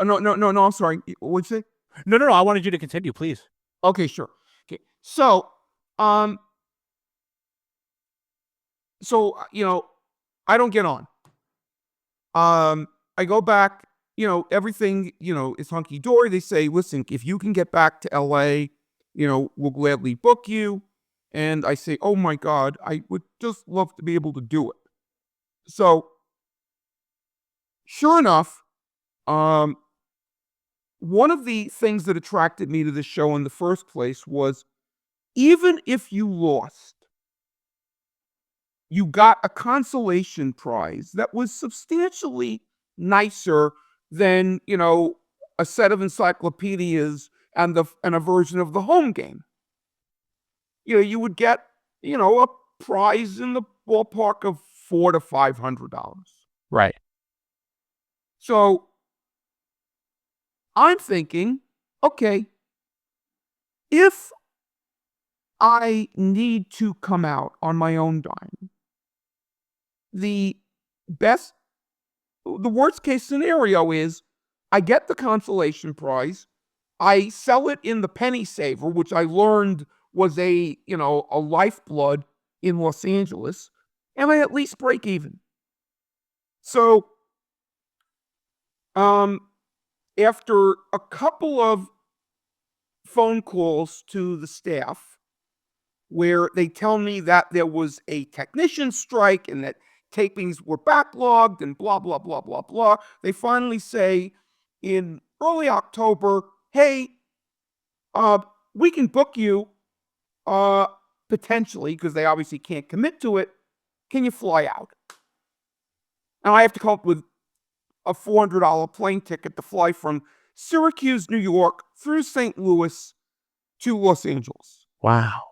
No, I'm sorry. What'd you say? No, I wanted you to continue, please. Okay, sure. Okay. So, I don't get on. I go back, everything, is hunky-dory. They say, listen, if you can get back to LA, we'll gladly book you. And I say, oh my God, I would just love to be able to do it. So, sure enough, one of the things that attracted me to the show in the first place was, even if you lost, you got a consolation prize that was substantially nicer than, a set of encyclopedias and a version of the home game. You would get, a prize in the ballpark of $400 to $500. Right. So I'm thinking, okay, if I need to come out on my own dime, the worst case scenario is I get the consolation prize, I sell it in the penny saver, which I learned was a lifeblood in Los Angeles, and I at least break even. So, after a couple of phone calls to the staff where they tell me that there was a technician strike and that tapings were backlogged and blah, blah, blah, blah, blah, they finally say in early October, hey, we can book you, potentially, because they obviously can't commit to it. Can you fly out? Now I have to come up with a $400 plane ticket to fly from Syracuse, New York, through St. Louis to Los Angeles. Wow.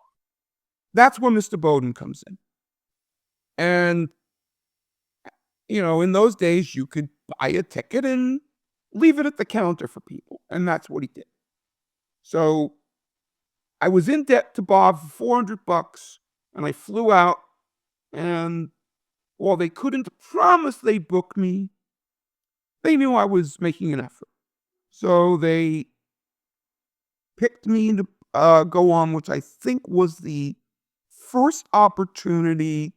That's where Mr. Bowden comes in. And, in those days, you could buy a ticket and leave it at the counter for people. And that's what he did. So I was in debt to Bob for $400, and I flew out. And while they couldn't promise they'd book me, they knew I was making an effort. So they picked me to go on, which I think was the first opportunity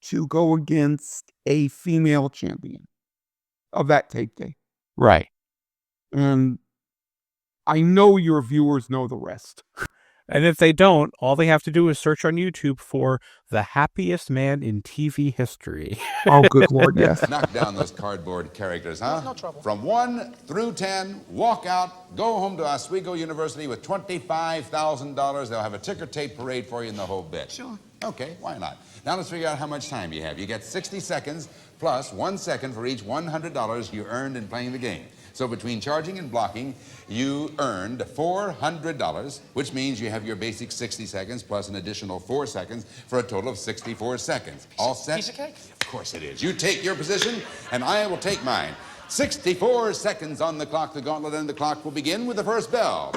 to go against a female champion of that tape day. Right. And I know your viewers know the rest. And if they don't, all they have to do is search on YouTube for the happiest man in TV history. Oh, good Lord, yes. Knock down those cardboard characters, huh? No trouble. From 1 through 10, walk out, go home to Oswego University with $25,000. They'll have a ticker tape parade for you in the whole bit. Sure. Okay, why not? Now let's figure out how much time you have. You get 60 seconds plus 1 second for each $100 you earned in playing the game. So between charging and blocking, you earned $400, which means you have your basic 60 seconds plus an additional 4 seconds for a total of 64 seconds. All set? Piece of cake? Of course it is. You take your position, and I will take mine. 64 seconds on the clock. The gauntlet and the clock will begin with the first bell.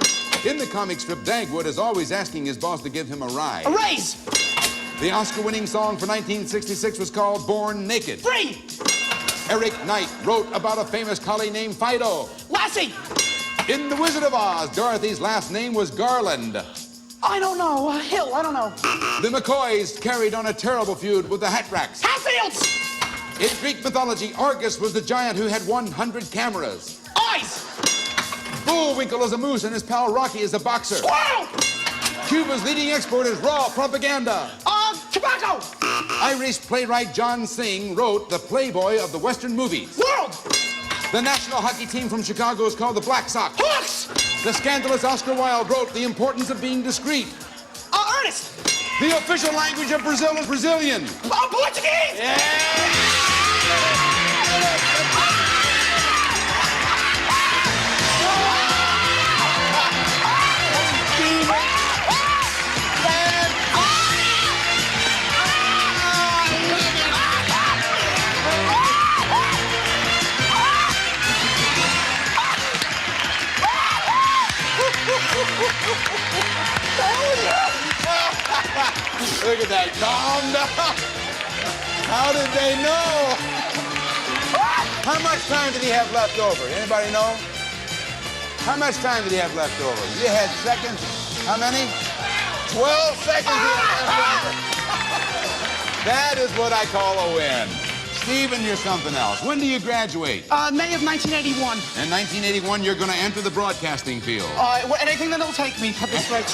In the comic strip, Dagwood is always asking his boss to give him a ride. A raise! The Oscar-winning song for 1966 was called Born Naked. Free! Eric Knight wrote about a famous collie named Fido. Lassie! In The Wizard of Oz, Dorothy's last name was Garland. I don't know. Hill, I don't know. The McCoys carried on a terrible feud with the Hatracks. Hatfields! In Greek mythology, Argus was the giant who had 100 cameras. Eyes! Bullwinkle is a moose and his pal Rocky is a boxer. Squirrel! Cuba's leading export is raw propaganda. Tobacco! Irish playwright John Synge wrote the Playboy of the Western movies. World! The national hockey team from Chicago is called the Black Sox. Hawks! The scandalous Oscar Wilde wrote The Importance of Being Discreet. Ernest! The official language of Brazil is Brazilian. Portuguese! look at that. Calm down. How did they know? How much time did he have left over? Anybody know? How much time did he have left over? You had seconds. How many? 12 seconds he had left over. That is what I call a win. Steven, you're something else. When do you graduate? May of 1981. In 1981, you're going to enter the broadcasting field. Anything that'll take me at this rate.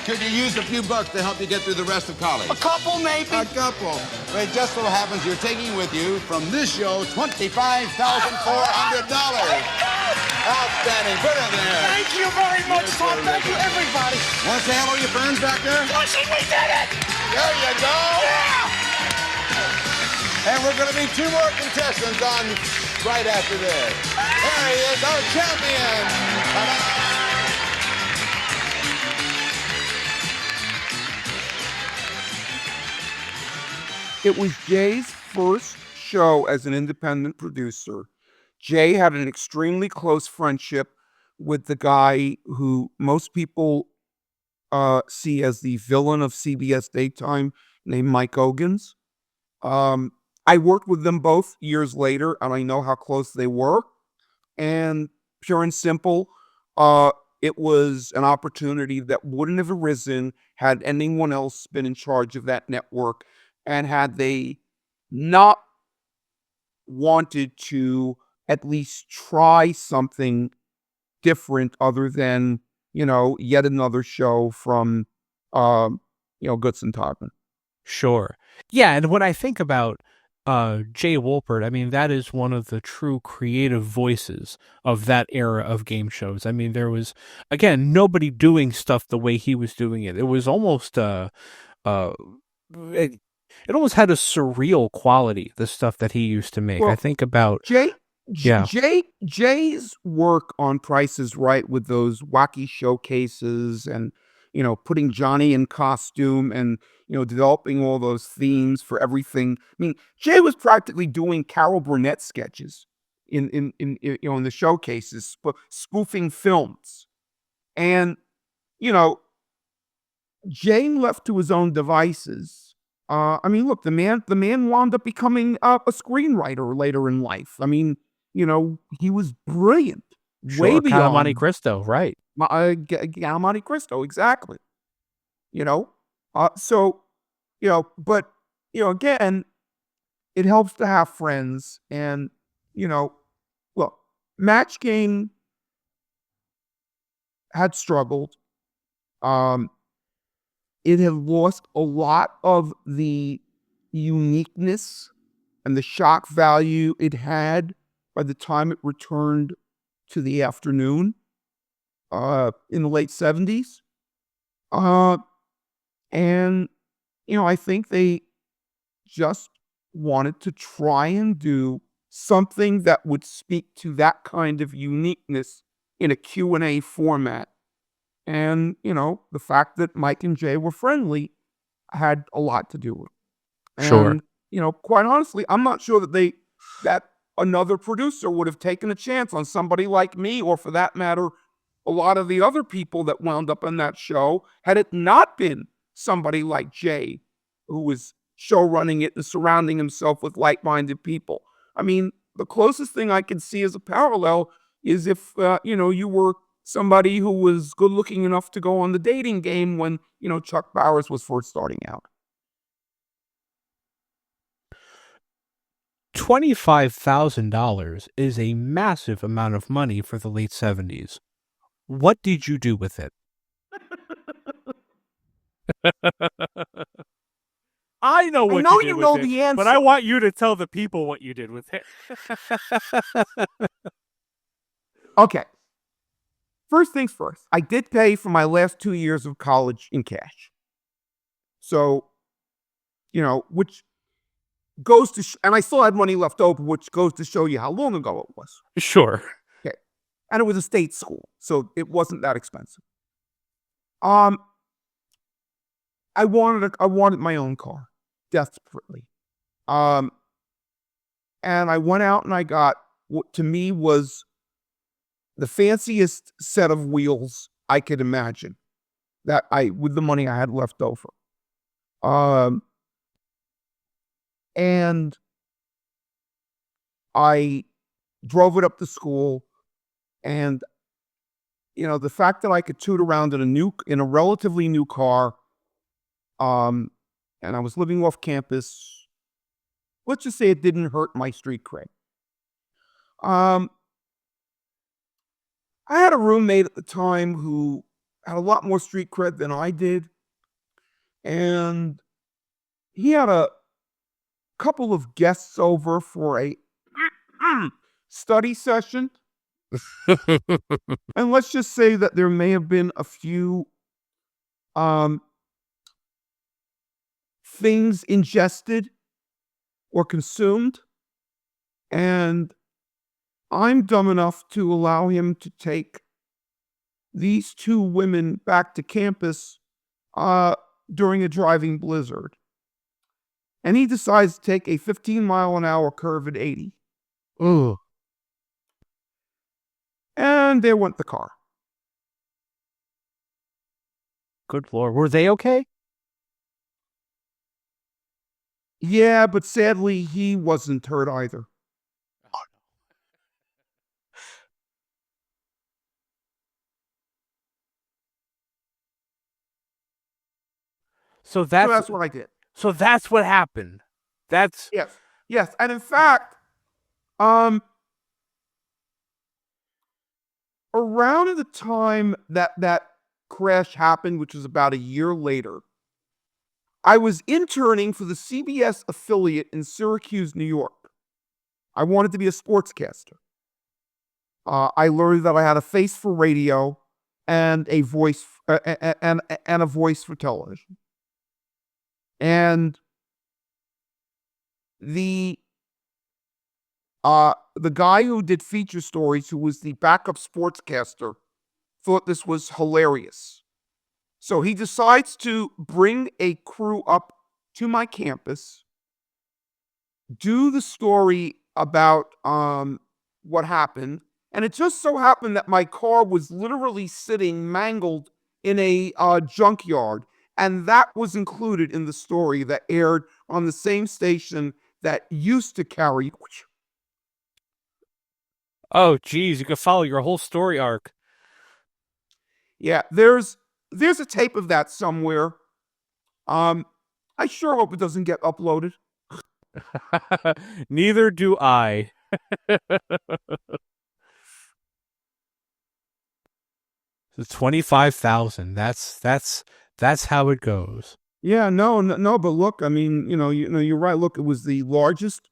Could you use a few bucks to help you get through the rest of college? A couple, maybe. A couple. But it just so happens you're taking with you from this show $25,400. Outstanding. Put it there. Thank you very much, Tom. Thank you, everybody. Want to say hello to your friends back there? Pushing, we did it! There you go. Yeah! And we're going to be two more contestants on right after this. There he is, our champion. Ta-da! It was Jay's first show as an independent producer. Jay had an extremely close friendship with the guy who most people see as the villain of CBS Daytime, named Mike Ogans. I worked with them both years later, and I know how close they were. And pure and simple, it was an opportunity that wouldn't have arisen had anyone else been in charge of that network, and had they not wanted to at least try something different other than, yet another show from, Goods and Todman. Sure. Yeah, and when I think about Jay Wolpert, I mean, that is one of the true creative voices of that era of game shows. I mean, there was, again, nobody doing stuff the way he was doing it. It was almost, it almost had a surreal quality, the stuff that he used to make. Well, I think about... Jay's work on Price is Right with those wacky showcases and, putting Johnny in costume and, developing all those themes for everything. I mean, Jay was practically doing Carol Burnett sketches in the showcases, spoofing films. And, Jay, left to his own devices, look, the man wound up becoming a screenwriter later in life. I mean, he was brilliant. Sure, way beyond Monte Cristo, right? Monte Cristo, exactly. But again, it helps to have friends, and look, Match Game had struggled. It had lost a lot of the uniqueness and the shock value it had by the time it returned to the afternoon in the late 70s. And, I think they just wanted to try and do something that would speak to that kind of uniqueness in a Q&A format. And, the fact that Mike and Jay were friendly had a lot to do with it. And, Sure. Quite honestly, I'm not sure that another producer would have taken a chance on somebody like me, or for that matter, a lot of the other people that wound up on that show, had it not been somebody like Jay, who was show running it and surrounding himself with like-minded people. I mean, the closest thing I can see as a parallel is if, you were somebody who was good looking enough to go on the dating game when, Chuck Bowers was first starting out. $25,000 is a massive amount of money for the late 70s. What did you do with it? I know what you did you with know it, the answer, but I want you to tell the people what you did with it. Okay. First things first, I did pay for my last 2 years of college in cash. So, which goes to, and I still had money left over, which goes to show you how long ago it was. Sure. Okay. And it was a state school, so it wasn't that expensive. I wanted my own car, desperately. And I went out and I got what to me was the fanciest set of wheels I could imagine. with the money I had left over. And I drove it up to school, and the fact that I could toot around in a relatively new car, and I was living off campus, let's just say it didn't hurt my street cred. I had a roommate at the time who had a lot more street cred than I did, and he had a couple of guests over for a study session. And let's just say that there may have been a few things ingested or consumed, and I'm dumb enough to allow him to take these two women back to campus during a driving blizzard. And he decides to take a 15-mile-an-hour curve at 80. Ooh. And there went the car. Good Lord. Were they okay? Yeah, but sadly, he wasn't hurt either. So that's what I did. So that's what happened. That's Yes. And in fact, around the time that crash happened, which was about a year later, I was interning for the CBS affiliate in Syracuse, New York. I wanted to be a sportscaster. I learned that I had a face for radio and a voice and a voice for television. And the guy who did feature stories, who was the backup sportscaster, thought this was hilarious. So he decides to bring a crew up to my campus, do the story about what happened. And it just so happened that my car was literally sitting mangled in a junkyard. And that was included in the story that aired on the same station that used to carry. Oh, geez, you could follow your whole story arc. Yeah, there's a tape of that somewhere. I sure hope it doesn't get uploaded. Neither do I. So 25,000. That's how it goes. Yeah, no, but look, I mean, you're right. Look, it was the largest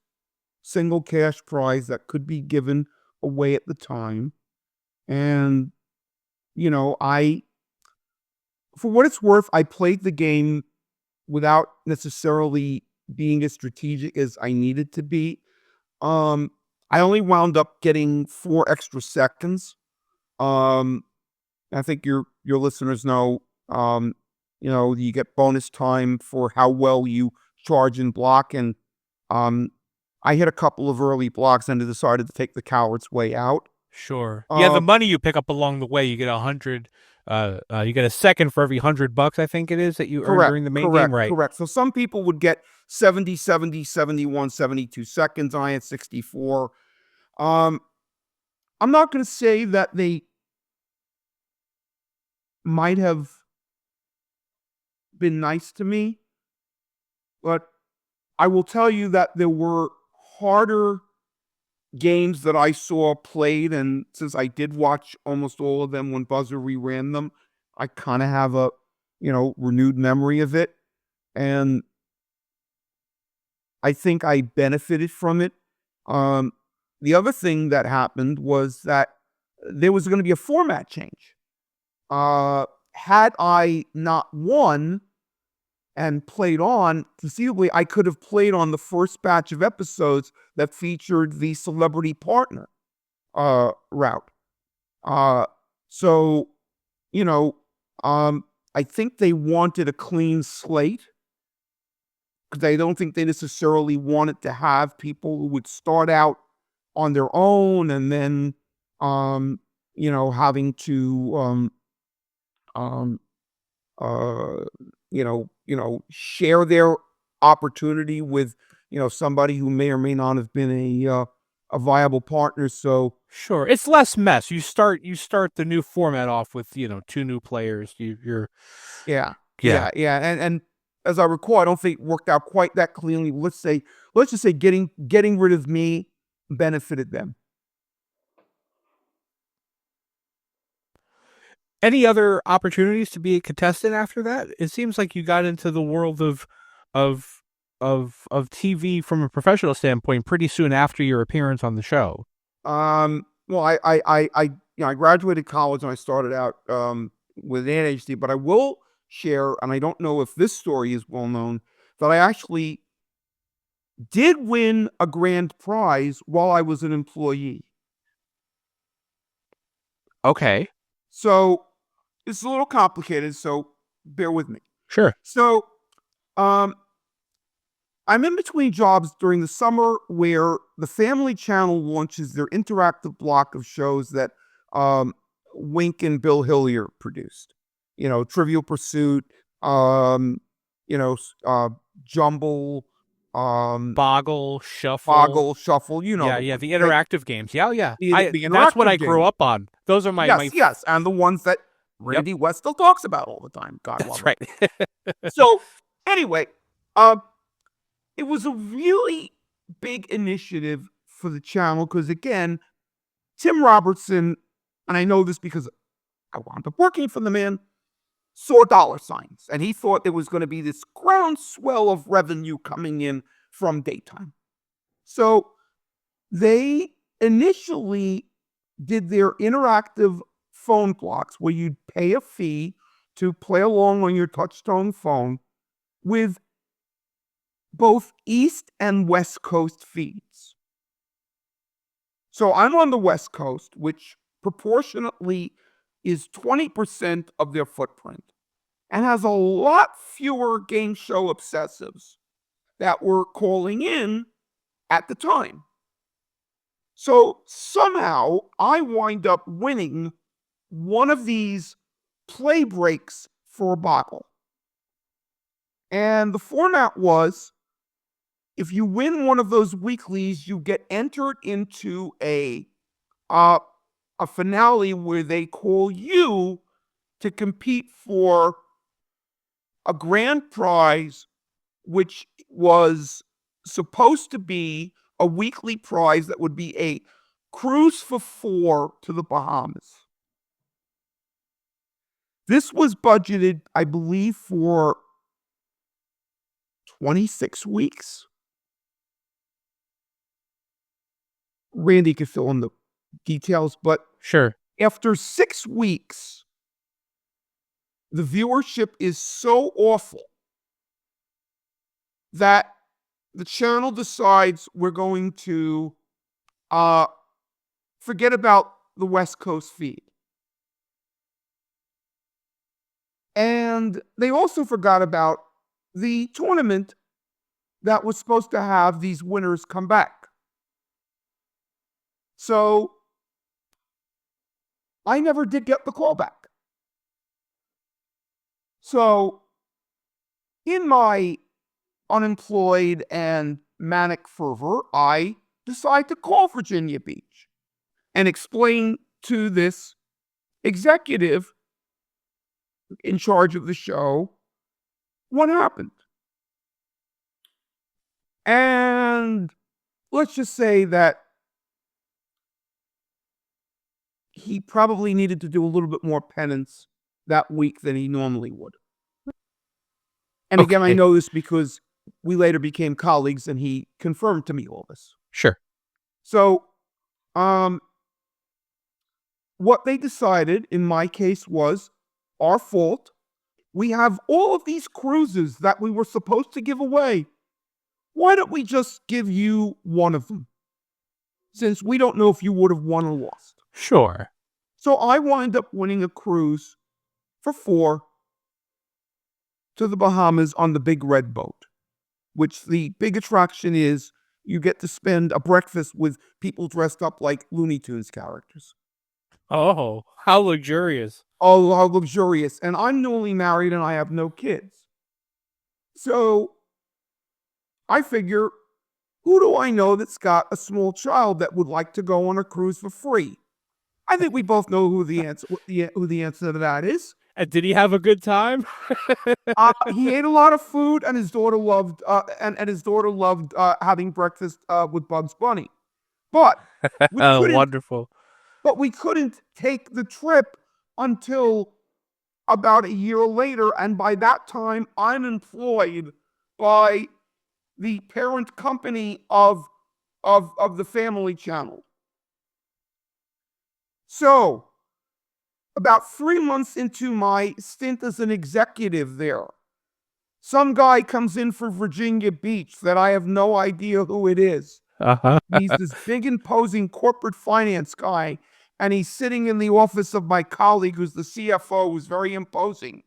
single cash prize that could be given away at the time. And, for what it's worth, I played the game without necessarily being as strategic as I needed to be. I only wound up getting 4 extra seconds. I think your listeners know, you get bonus time for how well you charge and block. And I hit a couple of early blocks and I decided to take the coward's way out. Sure. Yeah, the money you pick up along the way, you get 100. You get a second for every $100, I think it is, that you earn during the main game, right? Correct. So some people would get 70, 71, 72 seconds. I had 64. I'm not going to say that they might have been nice to me, but I will tell you that there were harder games that I saw played, and since I did watch almost all of them when Buzzer reran them, I kind of have a renewed memory of it, and I think I benefited from it. The other thing that happened was that there was going to be a format change. Had I not won and played on, conceivably, I could have played on the first batch of episodes that featured the celebrity partner route. So, I think they wanted a clean slate, because I don't think they necessarily wanted to have people who would start out on their own and then, having to uh, share their opportunity with, somebody who may or may not have been a viable partner. So Sure, it's less mess. You start the new format off with 2 new players. You're yeah, yeah. and as I recall, I don't think it worked out quite that cleanly. Let's just say getting rid of me benefited them. Any other opportunities to be a contestant after that? It seems like you got into the world of TV from a professional standpoint pretty soon after your appearance on the show. Well, I graduated college and I started out with ADHD, but I will share, and I don't know if this story is well known, that I actually did win a grand prize while I was an employee. Okay. So it's a little complicated, so bear with me. Sure. So, I'm in between jobs during the summer where the Family Channel launches their interactive block of shows that Wink and Bill Hillier produced. Trivial Pursuit, Jumble, Boggle, Shuffle. Boggle, Shuffle, Yeah, the interactive games. Yeah. The That's what interactive I grew games. up on. Those are my Yes, and the ones that Randy West still talks about all the time. God love That's him. right. So, anyway, it was a really big initiative for the channel because, again, Tim Robertson, and I know this because I wound up working for the man, saw dollar signs, and he thought there was going to be this groundswell of revenue coming in from daytime. So they initially did their interactive phone blocks where you'd pay a fee to play along on your touchtone phone with both East and West Coast feeds. So I'm on the West Coast, which proportionately is 20% of their footprint and has a lot fewer game show obsessives that were calling in at the time. So somehow I wind up winning one of these play breaks for a bottle. And the format was, if you win one of those weeklies, you get entered into a finale where they call you to compete for a grand prize, which was supposed to be a weekly prize that would be a cruise for 4 to the Bahamas. This was budgeted, I believe, for 26 weeks. Randy could fill in the details, but Sure. after 6 weeks, the viewership is so awful that the channel decides we're going to forget about the West Coast feed. And they also forgot about the tournament that was supposed to have these winners come back. So I never did get the call back. So in my unemployed and manic fervor, I decide to call Virginia Beach and explain to this executive in charge of the show what happened. And let's just say that he probably needed to do a little bit more penance that week than he normally would. And again, I know this because we later became colleagues and he confirmed to me all this. Sure. So, what they decided in my case was our fault. We have all of these cruises that we were supposed to give away. Why don't we just give you one of them? Since we don't know if you would have won or lost. Sure. So I wind up winning a cruise for 4 to the Bahamas on the Big Red Boat, which the big attraction is you get to spend a breakfast with people dressed up like Looney Tunes characters. Oh, how luxurious. Oh, how luxurious. And I'm newly married and I have no kids. So I figure, who do I know that's got a small child that would like to go on a cruise for free? I think we both know who the answer to that is. And did he have a good time? He ate a lot of food, and his daughter loved having breakfast with Bugs Bunny. But we Oh, couldn't. wonderful. But we couldn't take the trip until about a year later, and by that time, I'm employed by the parent company of the Family Channel. So, about 3 months into my stint as an executive there, some guy comes in for Virginia Beach that I have no idea who it is. Uh-huh. He's this big, imposing corporate finance guy, and he's sitting in the office of my colleague, who's the CFO, who's very imposing.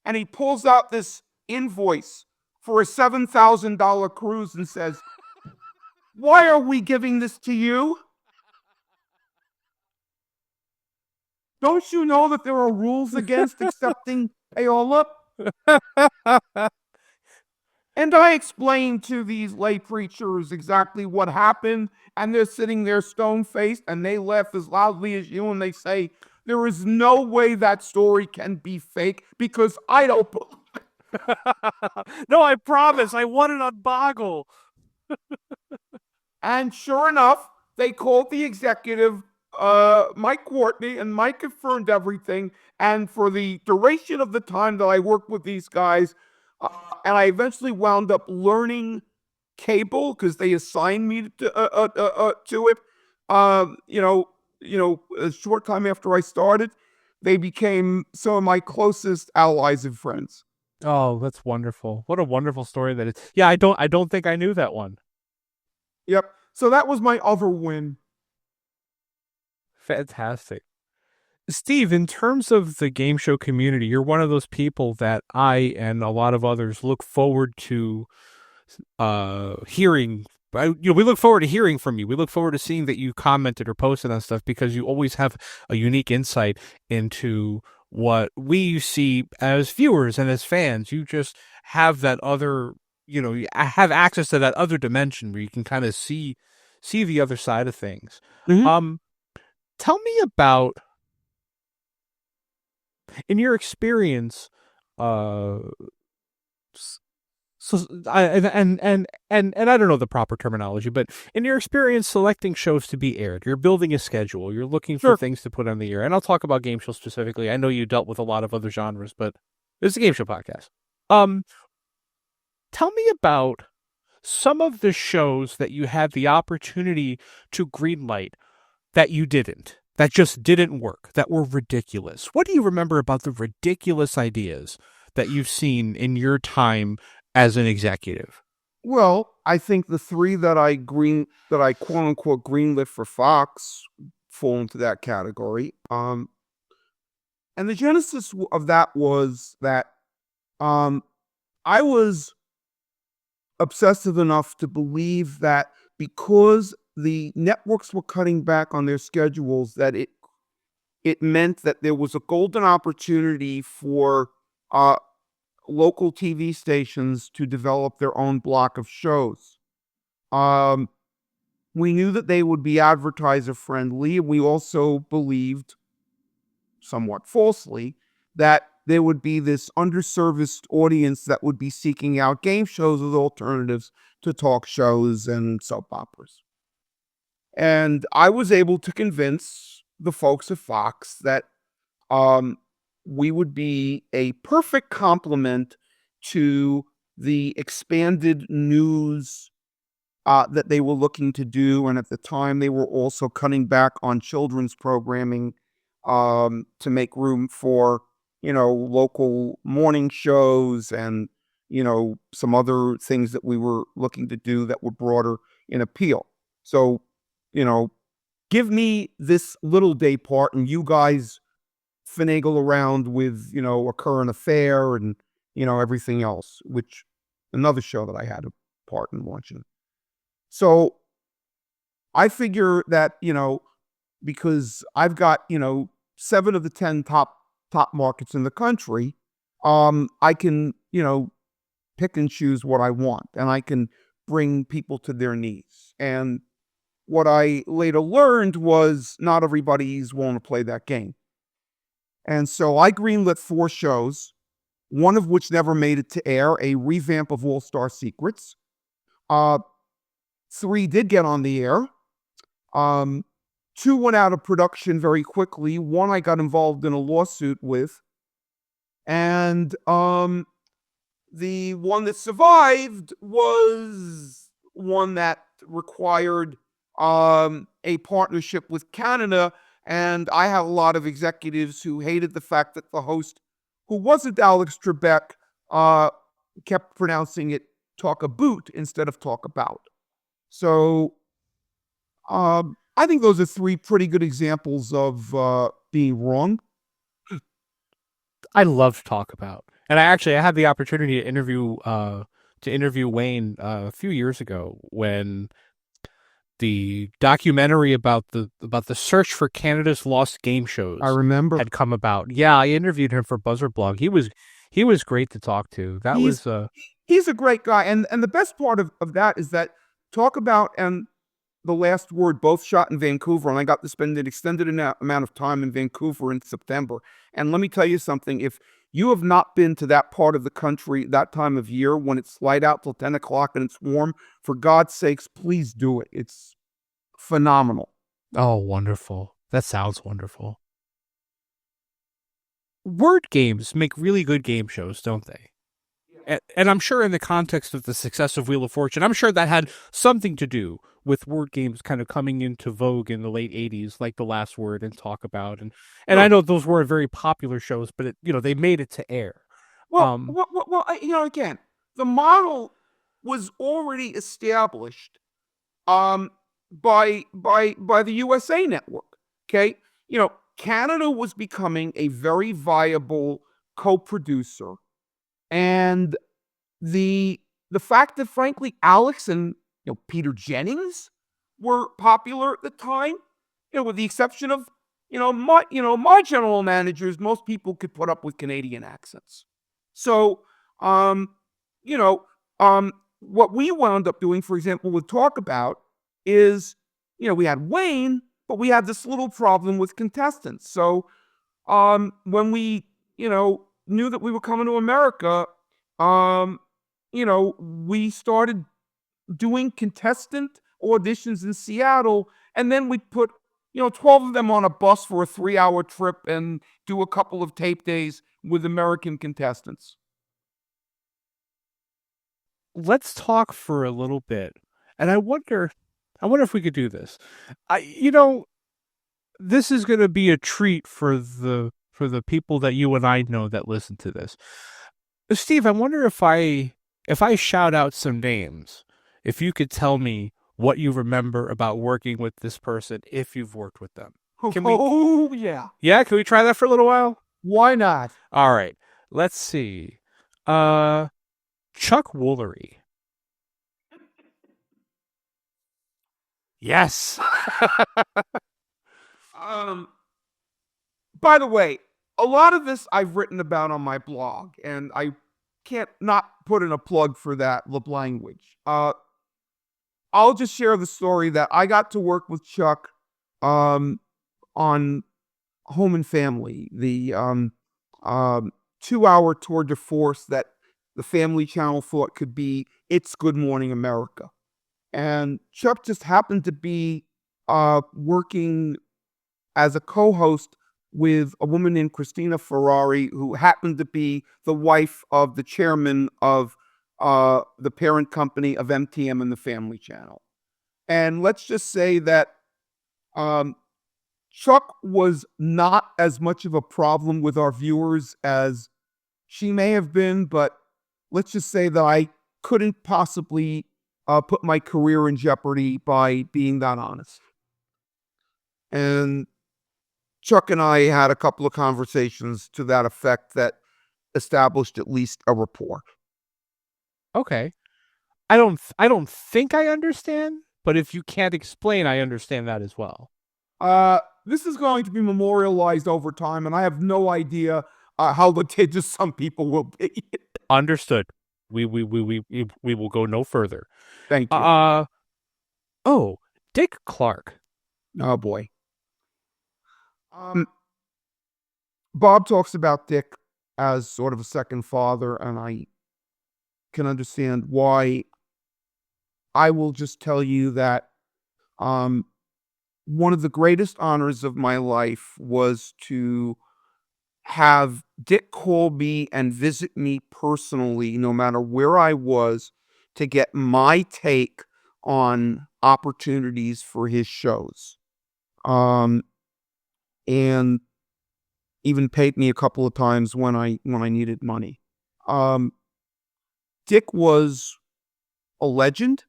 And he pulls out this invoice for a $7,000 cruise and says, "Why are we giving this to you? Don't you know that there are rules against accepting payola?" And I explained to these lay preachers exactly what happened, and they're sitting there stone-faced, and they laugh as loudly as you, and they say, "There is no way that story can be fake, because I don't believe it." No, I promise. I won it on Boggle. And sure enough, they called the executive, Mike Courtney, and Mike confirmed everything. And for the duration of the time that I worked with these guys, and I eventually wound up learning cable because they assigned me to it. A short time after I started, they became some of my closest allies and friends. Oh, that's wonderful. What a wonderful story that is. Yeah, I don't think I knew that one. Yep. So that was my other win. Fantastic. Steve, in terms of the game show community, you're one of those people that I and a lot of others look forward to hearing. We look forward to hearing from you. We look forward to seeing that you commented or posted on stuff because you always have a unique insight into what we see as viewers and as fans. You just have that other, you have access to that other dimension where you can kind of see the other side of things. Mm-hmm. Tell me about, in your experience, I don't know the proper terminology, but in your experience selecting shows to be aired, you're building a schedule, you're looking for things to put on the air, and I'll talk about game shows specifically. I know you dealt with a lot of other genres, but it's a game show podcast. Tell me about some of the shows that you had the opportunity to greenlight that you didn't, that just didn't work, that were ridiculous. What do you remember about the ridiculous ideas that you've seen in your time as an executive? Well, I think the three that I quote unquote greenlit for Fox fall into that category. And the genesis of that was that I was obsessive enough to believe that because the networks were cutting back on their schedules, that it meant that there was a golden opportunity for local TV stations to develop their own block of shows. We knew that they would be advertiser friendly. We also believed, somewhat falsely, that there would be this underserviced audience that would be seeking out game shows as alternatives to talk shows and soap operas. And I was able to convince the folks at Fox that we would be a perfect complement to the expanded news that they were looking to do. And at the time, they were also cutting back on children's programming to make room for, local morning shows and, some other things that we were looking to do that were broader in appeal. So, give me this little day part and you guys finagle around with, a current affair and, everything else, which another show that I had a part in launching. So I figure that, because I've got, 7 of the 10 top markets in the country. I can, pick and choose what I want, and I can bring people to their knees. And what I later learned was not everybody's willing to play that game. And so I greenlit 4 shows, one of which never made it to air, a revamp of All Star Secrets. 3 did get on the air. 2 went out of production very quickly. 1 I got involved in a lawsuit with. And the one that survived was one that required a partnership with Canada. And I have a lot of executives who hated the fact that the host, who wasn't Alex Trebek, kept pronouncing it talk about instead of talk about. So I think those are 3 pretty good examples of being wrong. I love Talk About, and I had the opportunity to interview Wayne a few years ago when the documentary about the search for Canada's lost game shows I remember had come about. Yeah, I interviewed him for BuzzerBlog. He was great to talk to. He's a great guy, and the best part of that is that Talk About and The Last Word both shot in Vancouver, and I got to spend an extended amount of time in Vancouver in September. And let me tell you something, if you have not been to that part of the country that time of year when it's light out till 10 o'clock and it's warm, for God's sakes, please do it. It's phenomenal. Oh, wonderful. That sounds wonderful. Word games make really good game shows, don't they? And I'm sure in the context of the success of Wheel of Fortune, I'm sure that had something to do with word games kind of coming into vogue in the late 80s, like The Last Word and Talk About. And I know those weren't very popular shows, but they made it to air. Well, again, the model was already established by the USA Network. Okay, Canada was becoming a very viable co-producer, and the fact that frankly Alex and Peter Jennings were popular at the time, with the exception of my general managers, most people could put up with Canadian accents. So what we wound up doing, for example, with Talk About is, we had Wayne, but we had this little problem with contestants. So when we, knew that we were coming to America, we started doing contestant auditions in Seattle, and then we put, 12 of them on a bus for a 3-hour trip and do a couple of tape days with American contestants. Let's talk for a little bit. And I wonder if we could do this. This is going to be a treat for the people that you and I know that listen to this. Steve, I wonder if I shout out some names, if you could tell me what you remember about working with this person, if you've worked with them. Yeah. Yeah, can we try that for a little while? Why not? All right. Let's see. Chuck Woolery. Yes. By the way, a lot of this I've written about on my blog, and I can't not put in a plug for that Leblang. I'll just share the story that I got to work with Chuck on Home and Family, the 2-hour tour de force that the Family Channel thought could be It's Good Morning America. And Chuck just happened to be working as a co-host with a woman named Christina Ferrari, who happened to be the wife of the chairman of the parent company of MTM and the Family Channel. And let's just say that Chuck was not as much of a problem with our viewers as she may have been, but let's just say that I couldn't possibly put my career in jeopardy by being that honest. And Chuck and I had a couple of conversations to that effect that established at least a rapport. Okay. I don't think I understand, but if you can't explain, I understand that as well. This is going to be memorialized over time, and I have no idea how litigious some people will be. Understood. We will go no further. Thank you. Oh, Dick Clark. Oh boy. Bob talks about Dick as sort of a second father, and I can understand why. I will just tell you that one of the greatest honors of my life was to have Dick call me and visit me personally, no matter where I was, to get my take on opportunities for his shows. And even paid me a couple of times when I needed money. Dick was a legend.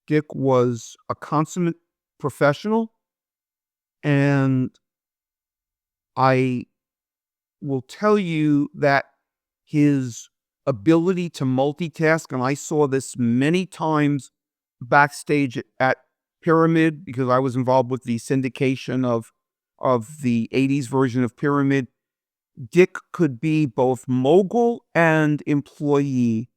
Dick was a consummate professional, and I will tell you that his ability to multitask, and I saw this many times backstage at Pyramid because I was involved with the syndication of the 80s version of Pyramid. Dick could be both mogul and employee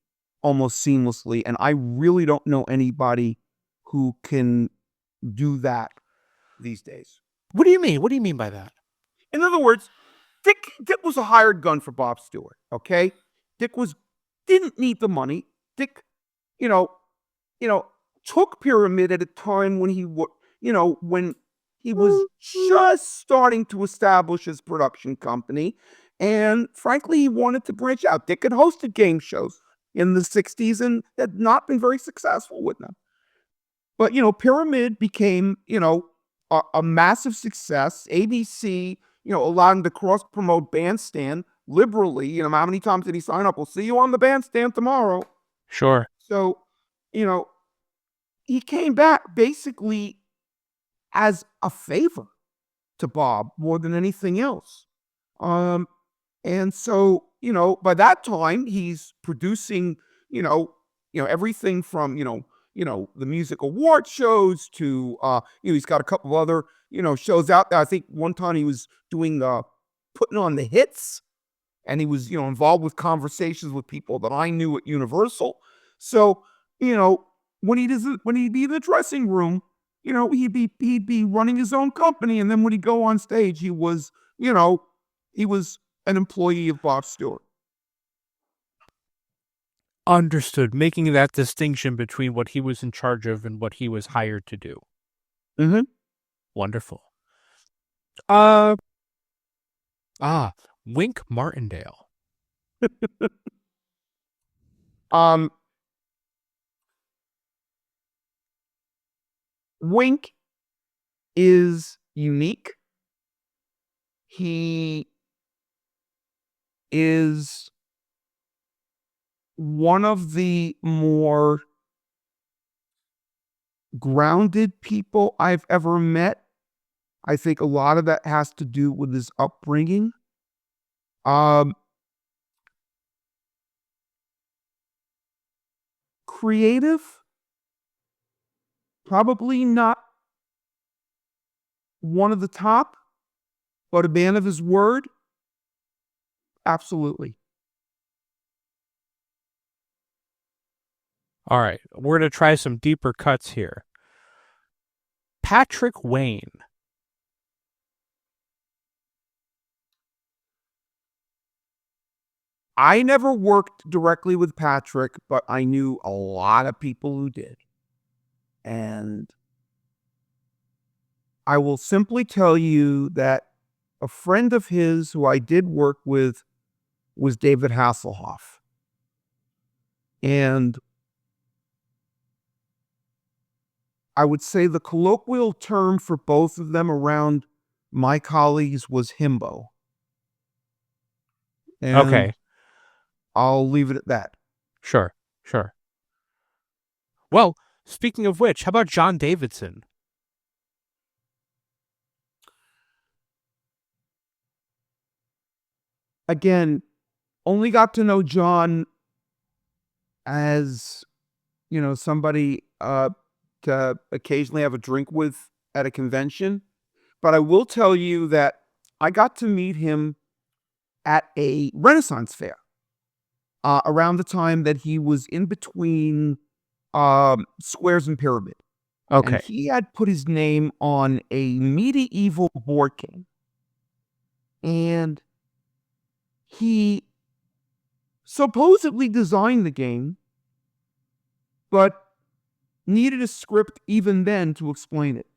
almost seamlessly, and I really don't know anybody who can do that these days. What do you mean? What do you mean by that? In other words, Dick was a hired gun for Bob Stewart, okay? Dick didn't need the money. Dick, you know, took Pyramid at a time when when he was just starting to establish his production company. And frankly, he wanted to branch out. Dick had hosted game shows in the 60s and had not been very successful with them. But, Pyramid became, a massive success. ABC, allowed him to cross-promote Bandstand liberally. How many times did he sign up? We'll see you on the Bandstand tomorrow. Sure. So, he came back basically as a favor to Bob more than anything else. And so, by that time he's producing, everything from, the music award shows to, he's got a couple of other, shows out there. I think one time he was doing, putting on the hits, and he was, involved with conversations with people that I knew at Universal. So, when he'd be in the dressing room, he'd be running his own company. And then when he'd go on stage, he was an employee of Bob Stewart. Understood. Making that distinction between what he was in charge of and what he was hired to do. Mm-hmm. Wonderful. Wink Martindale. Wink is unique. He is one of the more grounded people I've ever met. I think a lot of that has to do with his upbringing. Creative, probably not one of the top, but a man of his word, absolutely. All right, we're going to try some deeper cuts here. Patrick Wayne. I never worked directly with Patrick, but I knew a lot of people who did. And I will simply tell you that a friend of his who I did work with was David Hasselhoff. And I would say the colloquial term for both of them around my colleagues was himbo. And okay. I'll leave it at that. Sure. Well, speaking of which, how about John Davidson? Again, only got to know John as, somebody to occasionally have a drink with at a convention. But I will tell you that I got to meet him at a Renaissance fair around the time that he was in between Squares and Pyramid. And Okay. he had put his name on a medieval board game. And he supposedly designed the game, but needed a script even then to explain it.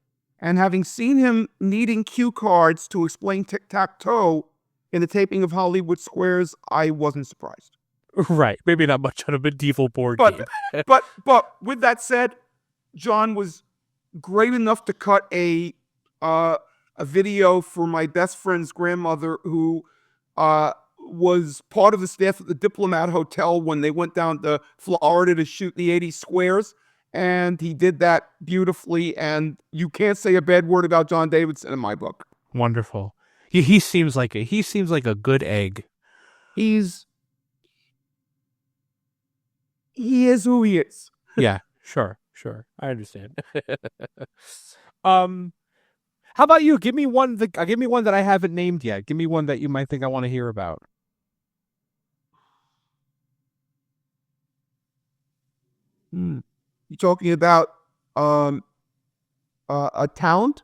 And having seen him needing cue cards to explain tic-tac-toe in the taping of Hollywood Squares, I wasn't surprised. Right. Maybe not much on a medieval board game. But with that said, John was great enough to cut a video for my best friend's grandmother, who was part of the staff at the Diplomat Hotel when they went down to Florida to shoot the 80 Squares. And he did that beautifully. And you can't say a bad word about John Davidson in my book. Wonderful. He seems like a good egg. He is who he is. Yeah, sure. I understand. How about you? Give me one that I haven't named yet. Give me one that you might think I want to hear about. You talking about a talent?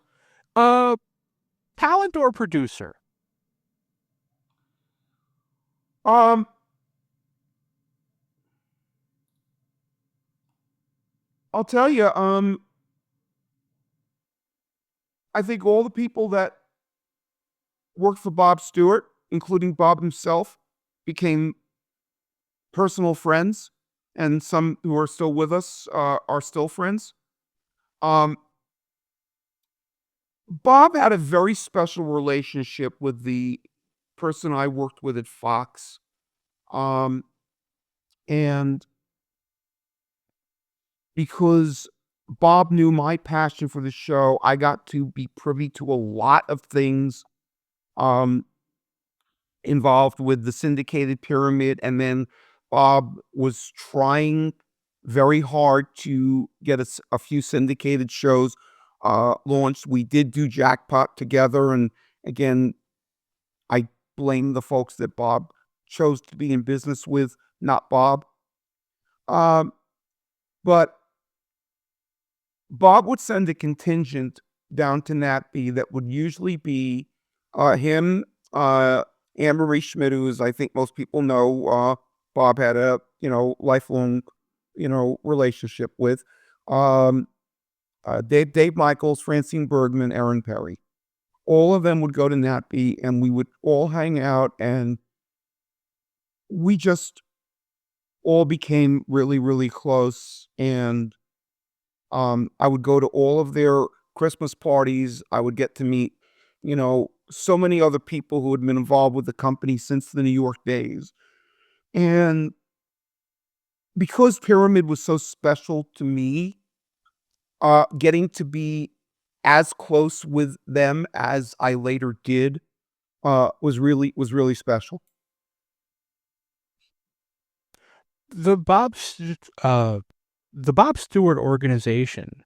Talent or producer? I'll tell you, I think all the people that worked for Bob Stewart, including Bob himself, became personal friends, and some who are still with us are still friends. Bob had a very special relationship with the person I worked with at Fox. And because Bob knew my passion for the show, I got to be privy to a lot of things involved with the syndicated pyramid. And then Bob was trying very hard to get a few syndicated shows launched. We did do Jackpot together. And again, I blame the folks that Bob chose to be in business with, not Bob. But Bob would send a contingent down to Natby that would usually be him, Anne-Marie Schmidt, who, as I think most people know, Bob had a lifelong relationship with, Dave Michaels, Francine Bergman, Aaron Perry. All of them would go to Natby, and we would all hang out, and we just all became really, really close. And I would go to all of their Christmas parties. I would get to meet, so many other people who had been involved with the company since the New York days. And because Pyramid was so special to me, getting to be as close with them as I later did was really special. The Bob Stewart organization,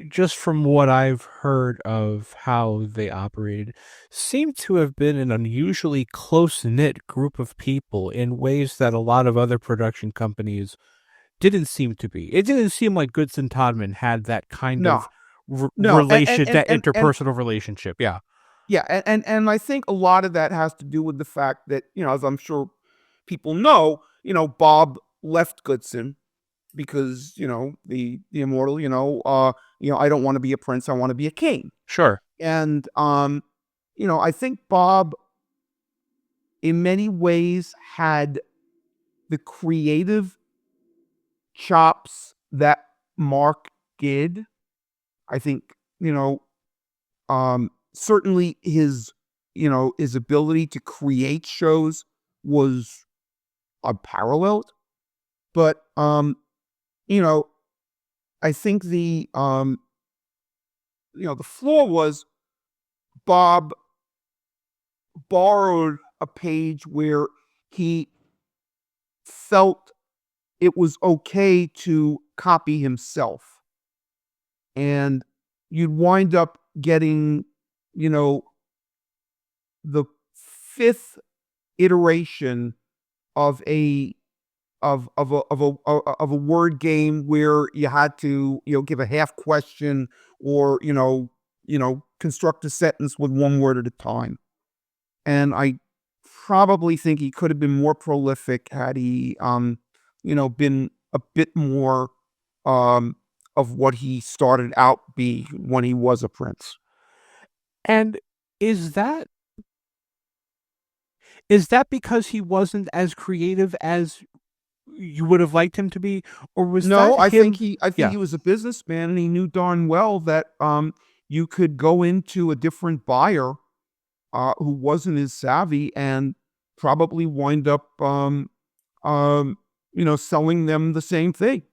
just from what I've heard of how they operated, seemed to have been an unusually close-knit group of people in ways that a lot of other production companies didn't seem to be. It didn't seem like Goodson Todman had that kind of relation, that interpersonal relationship. Yeah. Yeah. And I think a lot of that has to do with the fact that, as I'm sure people know, Bob left Goodson because, the immortal, I don't want to be a prince. I want to be a king. Sure. And, I think Bob in many ways had the creative chops that Mark did. I think, certainly his ability to create shows was unparalleled. But, I think the flaw was Bob borrowed a page where he felt it was okay to copy himself. And you'd wind up getting you know, the fifth iteration of a of a word game where you had to, give a half question or, construct a sentence with one word at a time. And I probably think he could have been more prolific had he, been a bit more of what he started out be when he was a prince. And is that because he wasn't as creative as you would have liked him to be, or was No, that I him? think he was a businessman and he knew darn well that you could go into a different buyer who wasn't as savvy and probably wind up selling them the same thing.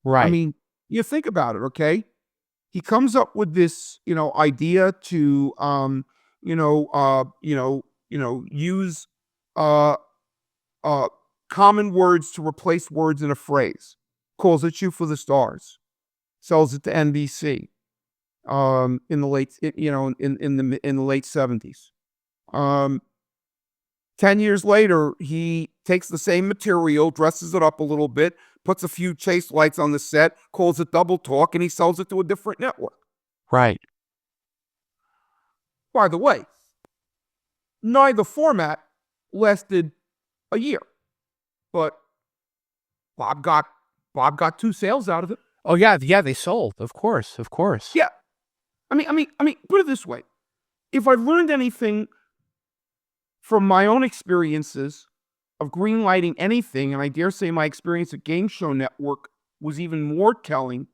Right. I mean, you think about it, okay? He comes up with this, idea to use uh common words to replace words in a phrase. Calls it "Shoot for the Stars." Sells it to NBC in the late in the late 70s. 10 years later, he takes the same material, dresses it up a little bit, puts a few chase lights on the set, calls it Double Talk, and he sells it to a different network. Right. By the way, neither format lasted a year, but Bob got 2 sales out of it. Oh yeah, they sold. Of course. Yeah. I mean, put it this way. If I've learned anything from my own experiences of greenlighting anything, and I dare say my experience at Game Show Network was even more telling,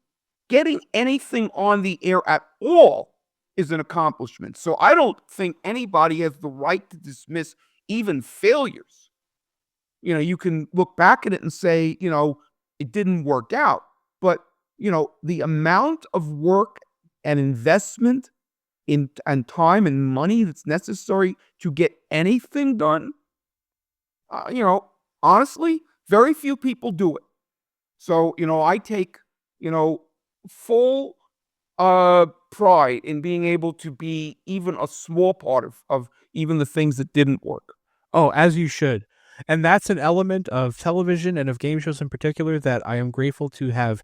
getting anything on the air at all is an accomplishment. So I don't think anybody has the right to dismiss even failures. You can look back at it and say, it didn't work out. But, the amount of work and investment and time and money that's necessary to get anything done, honestly, very few people do it. So, I take, full pride in being able to be even a small part of even the things that didn't work. Oh, as you should. And that's an element of television and of game shows in particular that I am grateful to have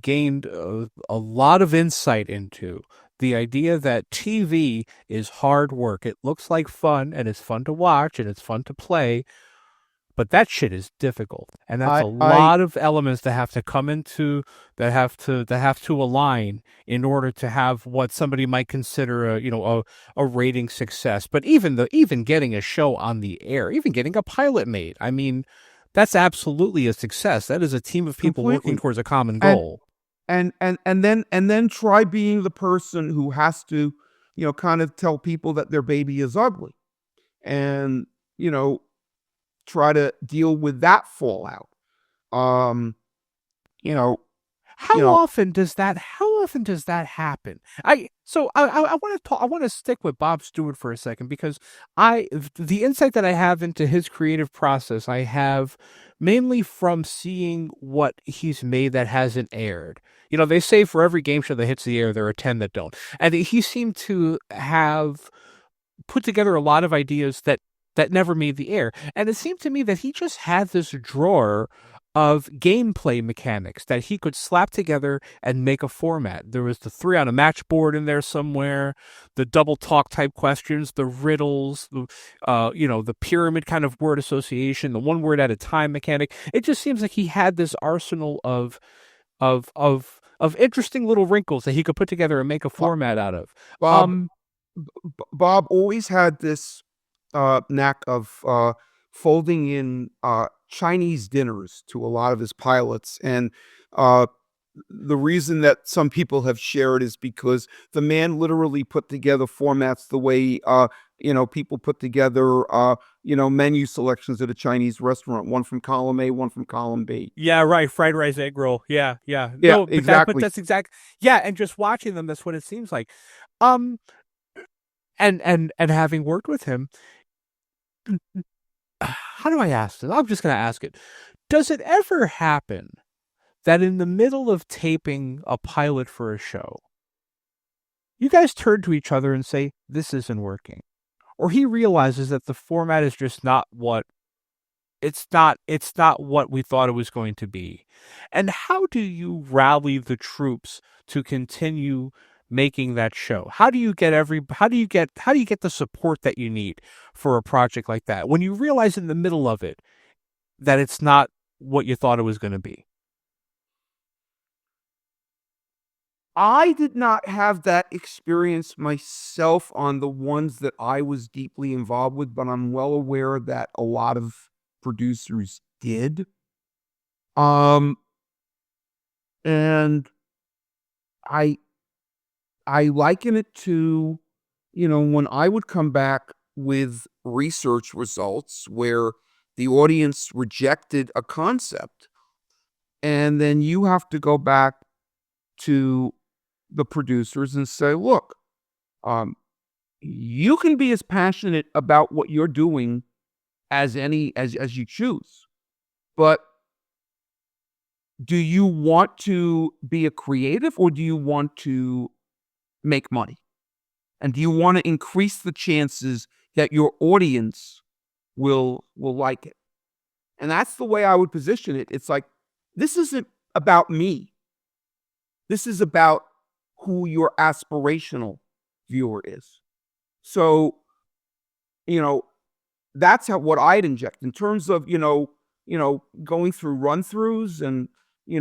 gained a lot of insight into. The idea that TV is hard work. It looks like fun, and it's fun to watch, and it's fun to play, but that shit is difficult, and that's a lot of elements that have to come into that have to align in order to have what somebody might consider a rating success. But even getting a show on the air, even getting a pilot made, I mean, that's absolutely a success. That is a team of people working towards a common goal. And then try being the person who has to, kind of tell people that their baby is ugly, and try to deal with that fallout. How often does that happen? I want to stick with Bob Stewart for a second, because the insight that I have into his creative process, I have mainly from seeing what he's made that hasn't aired. They say for every game show that hits the air, there are 10 that don't. And he seemed to have put together a lot of ideas that never made the air. And it seemed to me that he just had this drawer of gameplay mechanics that he could slap together and make a format. There was the 3 on a match board in there somewhere, the double talk type questions, the riddles, the pyramid kind of word association, the 1 word at a time mechanic. It just seems like he had this arsenal of interesting little wrinkles that he could put together and make a format out of. Bob always had this knack of folding in Chinese dinners to a lot of his pilots, and the reason that some people have shared is because the man literally put together formats the way people put together menu selections at a Chinese restaurant, one from column A, one from column B. Yeah, right. Fried rice, egg roll. Yeah. No, exactly. But that's exact. Yeah, and just watching them, that's what it seems like. And having worked with him, how do I ask this? I'm just going to ask it. Does it ever happen that in the middle of taping a pilot for a show, you guys turn to each other and say, this isn't working. Or he realizes that the format is just not what it's not what we thought it was going to be. And how do you rally the troops to continue making that show? How do you get the support that you need for a project like that when you realize in the middle of it that it's not what you thought it was going to be? I did not have that experience myself on the ones that I was deeply involved with, but I'm well aware that a lot of producers did. And I liken it to, when I would come back with research results where the audience rejected a concept, and then you have to go back to the producers and say, look, you can be as passionate about what you're doing as you choose, but do you want to be a creative, or do you want to make money? And do you want to increase the chances that your audience will like it? And that's the way I would position it. It's like, this isn't about me. This is about who your aspirational viewer is. So, that's what I'd inject in terms of, going through run-throughs and, yeah.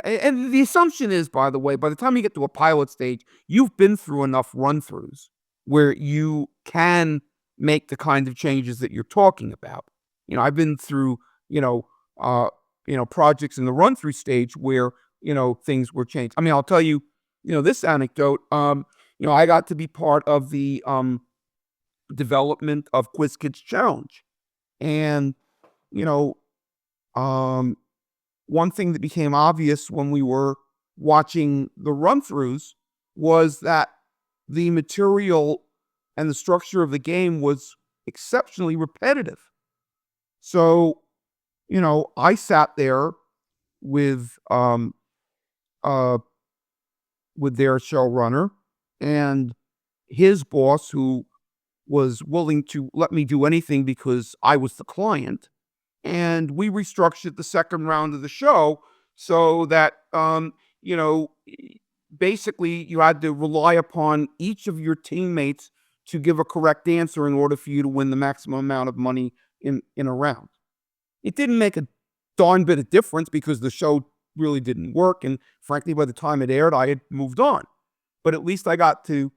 And the assumption is, by the way, by the time you get to a pilot stage, you've been through enough run-throughs where you can make the kind of changes that you're talking about. I've been through, projects in the run-through stage where, things were changed. I mean, I'll tell you, this anecdote. I got to be part of the development of Quiz Kids Challenge, and one thing that became obvious when we were watching the run-throughs was that the material and the structure of the game was exceptionally repetitive. So, I sat there with their showrunner and his boss, who was willing to let me do anything because I was the client. And we restructured the second round of the show so that, basically you had to rely upon each of your teammates to give a correct answer in order for you to win the maximum amount of money in a round. It didn't make a darn bit of difference because the show really didn't work. And frankly, by the time it aired, I had moved on. But at least I got to,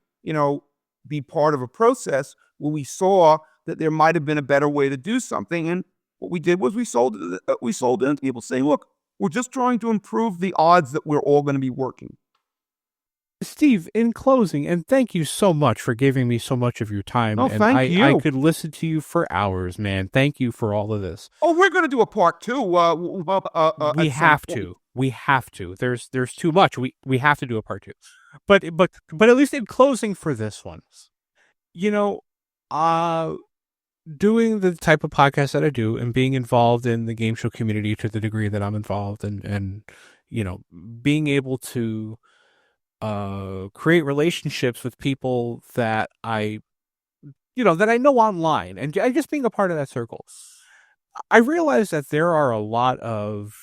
be part of a process where we saw that there might have been a better way to do something. And what we did was we sold it to people saying, look, we're just trying to improve the odds that we're all going to be working. Steve, in closing, and thank you so much for giving me so much of your time. Oh, and thank you. I could listen to you for hours, man. Thank you for all of this. Oh, we're going to do a part two. We have to. We have to. There's too much. We have to do a part two. But at least in closing for this one, doing the type of podcast that I do and being involved in the game show community to the degree that I'm involved, and being able to create relationships with people that I know online, and just being a part of that circle, I realize that there are a lot of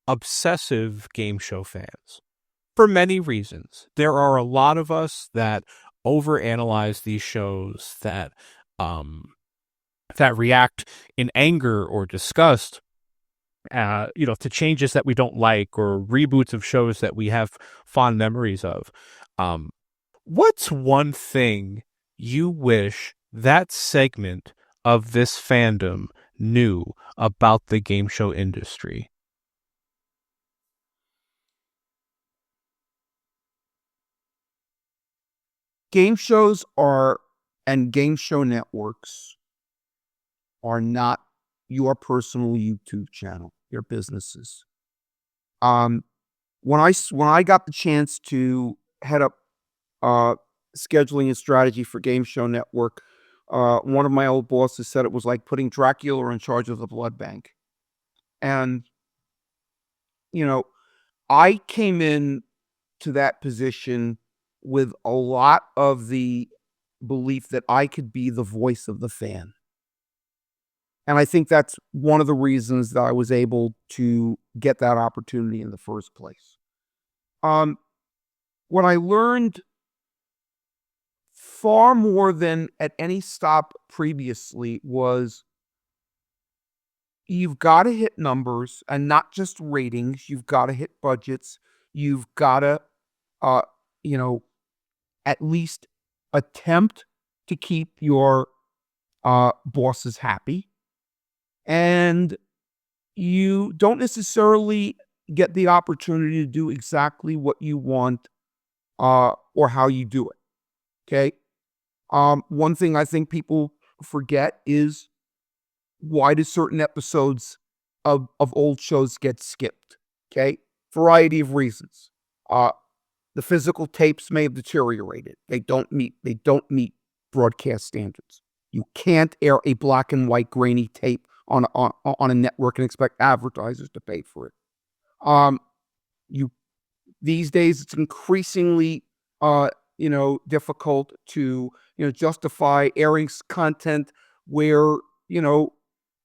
obsessive game show fans for many reasons. There are a lot of us that overanalyze these shows, that react in anger or disgust, to changes that we don't like or reboots of shows that we have fond memories of. What's one thing you wish that segment of this fandom knew about the game show industry? Game shows and game show networks are not your personal YouTube channel, your businesses. When I got the chance to head up scheduling and strategy for Game Show Network, one of my old bosses said it was like putting Dracula in charge of the blood bank. And, I came in to that position with a lot of the belief that I could be the voice of the fan. And I think that's one of the reasons that I was able to get that opportunity in the first place. What I learned far more than at any stop previously was you've got to hit numbers and not just ratings. You've got to hit budgets. You've got to, at least attempt to keep your bosses happy. And you don't necessarily get the opportunity to do exactly what you want or how you do it. Okay? One thing I think people forget is, why do certain episodes of old shows get skipped? Okay? Variety of reasons. The physical tapes may have deteriorated. They don't meet broadcast standards. You can't air a black and white grainy tape on a network and expect advertisers to pay for it. These days it's increasingly difficult to justify airing content where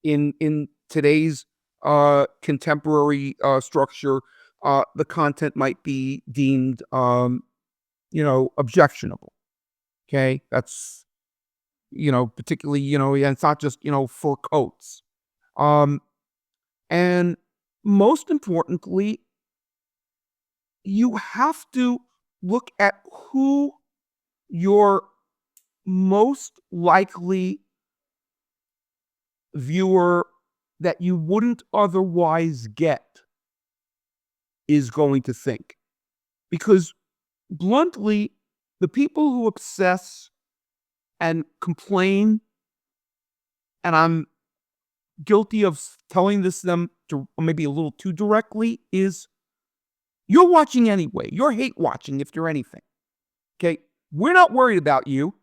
in today's contemporary structure, the content might be deemed objectionable. Okay, that's particularly it's not just fur coats. And most importantly, you have to look at who your most likely viewer that you wouldn't otherwise get is going to think. Because bluntly, the people who obsess and complain, and I'm guilty of telling this to them maybe a little too directly, is you're watching anyway. You're hate watching if you're anything. Okay? We're not worried about you.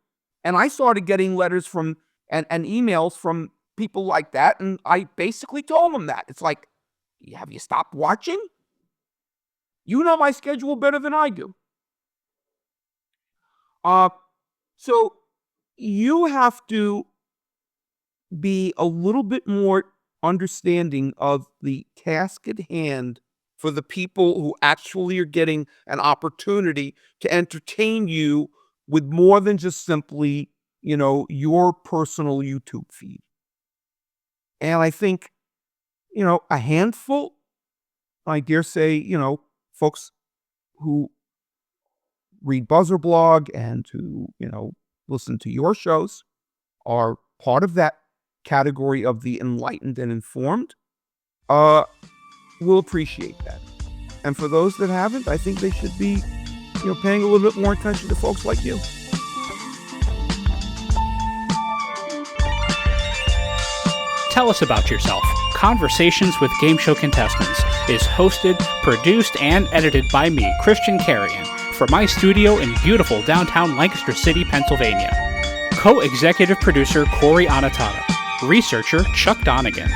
And I started getting letters from and emails from people like that, and I basically told them that. It's like, have you stopped watching? You know my schedule better than I do. So you have to be a little bit more understanding of the task at hand for the people who actually are getting an opportunity to entertain you with more than just simply, your personal YouTube feed. And I think, a handful, I dare say, folks who read BuzzerBlog and who, listen to your shows are part of that category of the enlightened and informed, will appreciate that. And for those that haven't, I think they should be, paying a little bit more attention to folks like you. Tell Us About Yourself, Conversations with Game Show Contestants, is hosted, produced, and edited by me, Christian Carrion, from my studio in beautiful downtown Lancaster City, Pennsylvania. Co-executive producer Cory Anotado. Researcher Chuck Donegan.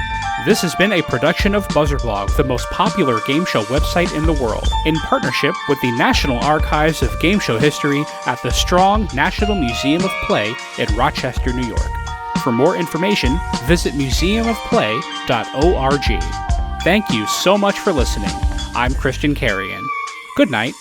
This has been a production of BuzzerBlog, the most popular game show website in the world, in partnership with the National Archives of Game Show History at the Strong National Museum of Play in Rochester, New York. For more information, visit museumofplay.org. Thank you so much for listening. I'm Christian Carrion. Good night.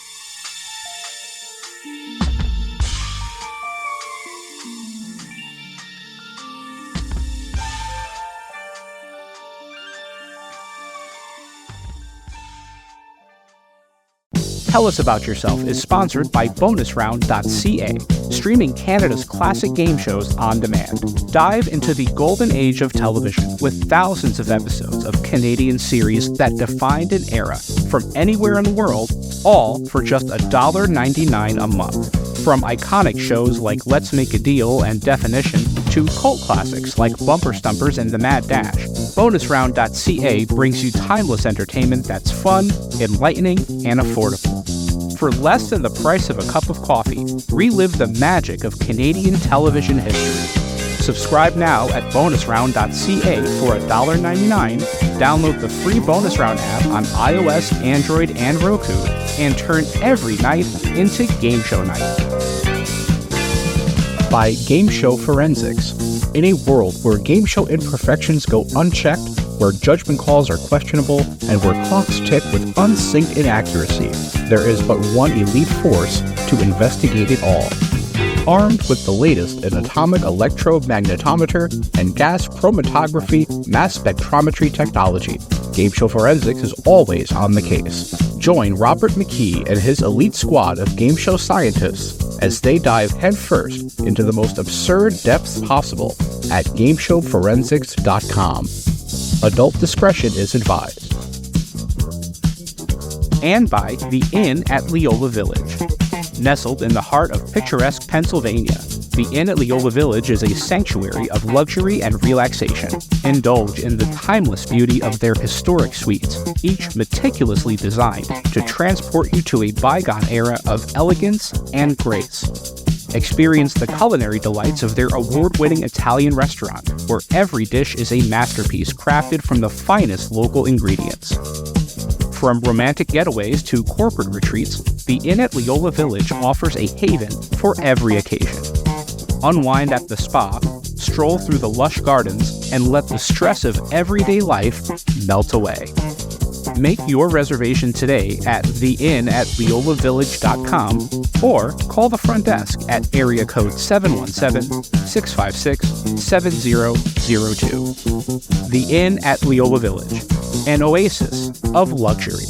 Tell Us About Yourself is sponsored by bonusround.ca, streaming Canada's classic game shows on demand. Dive into the golden age of television with thousands of episodes of Canadian series that defined an era from anywhere in the world, all for just $1.99 a month. From iconic shows like Let's Make a Deal and Definition to cult classics like Bumper Stumpers and The Mad Dash, bonusround.ca brings you timeless entertainment that's fun, enlightening, and affordable. For less than the price of a cup of coffee, relive the magic of Canadian television history. Subscribe now at bonusround.ca for $1.99, download the free Bonus Round app on iOS, Android, and Roku, and turn every night into Game Show Night. By Game Show Forensics. In a world where game show imperfections go unchecked, where judgment calls are questionable, and where clocks tick with unsynced inaccuracy, there is but one elite force to investigate it all. Armed with the latest in atomic electromagnetometer and gas chromatography mass spectrometry technology, Game Show Forensics is always on the case. Join Robert McKee and his elite squad of game show scientists as they dive headfirst into the most absurd depths possible at GameShowForensics.com. Adult discretion is advised. And by The Inn at Leola Village. Nestled in the heart of picturesque Pennsylvania, the Inn at Leola Village is a sanctuary of luxury and relaxation. Indulge in the timeless beauty of their historic suites, each meticulously designed to transport you to a bygone era of elegance and grace. Experience the culinary delights of their award-winning Italian restaurant, where every dish is a masterpiece crafted from the finest local ingredients. From romantic getaways to corporate retreats, the Inn at Leola Village offers a haven for every occasion. Unwind at the spa, stroll through the lush gardens, and let the stress of everyday life melt away. Make your reservation today at theinnatleolavillage.com or call the front desk at area code 717-656-7002. The Inn at Leola Village, an oasis of luxury.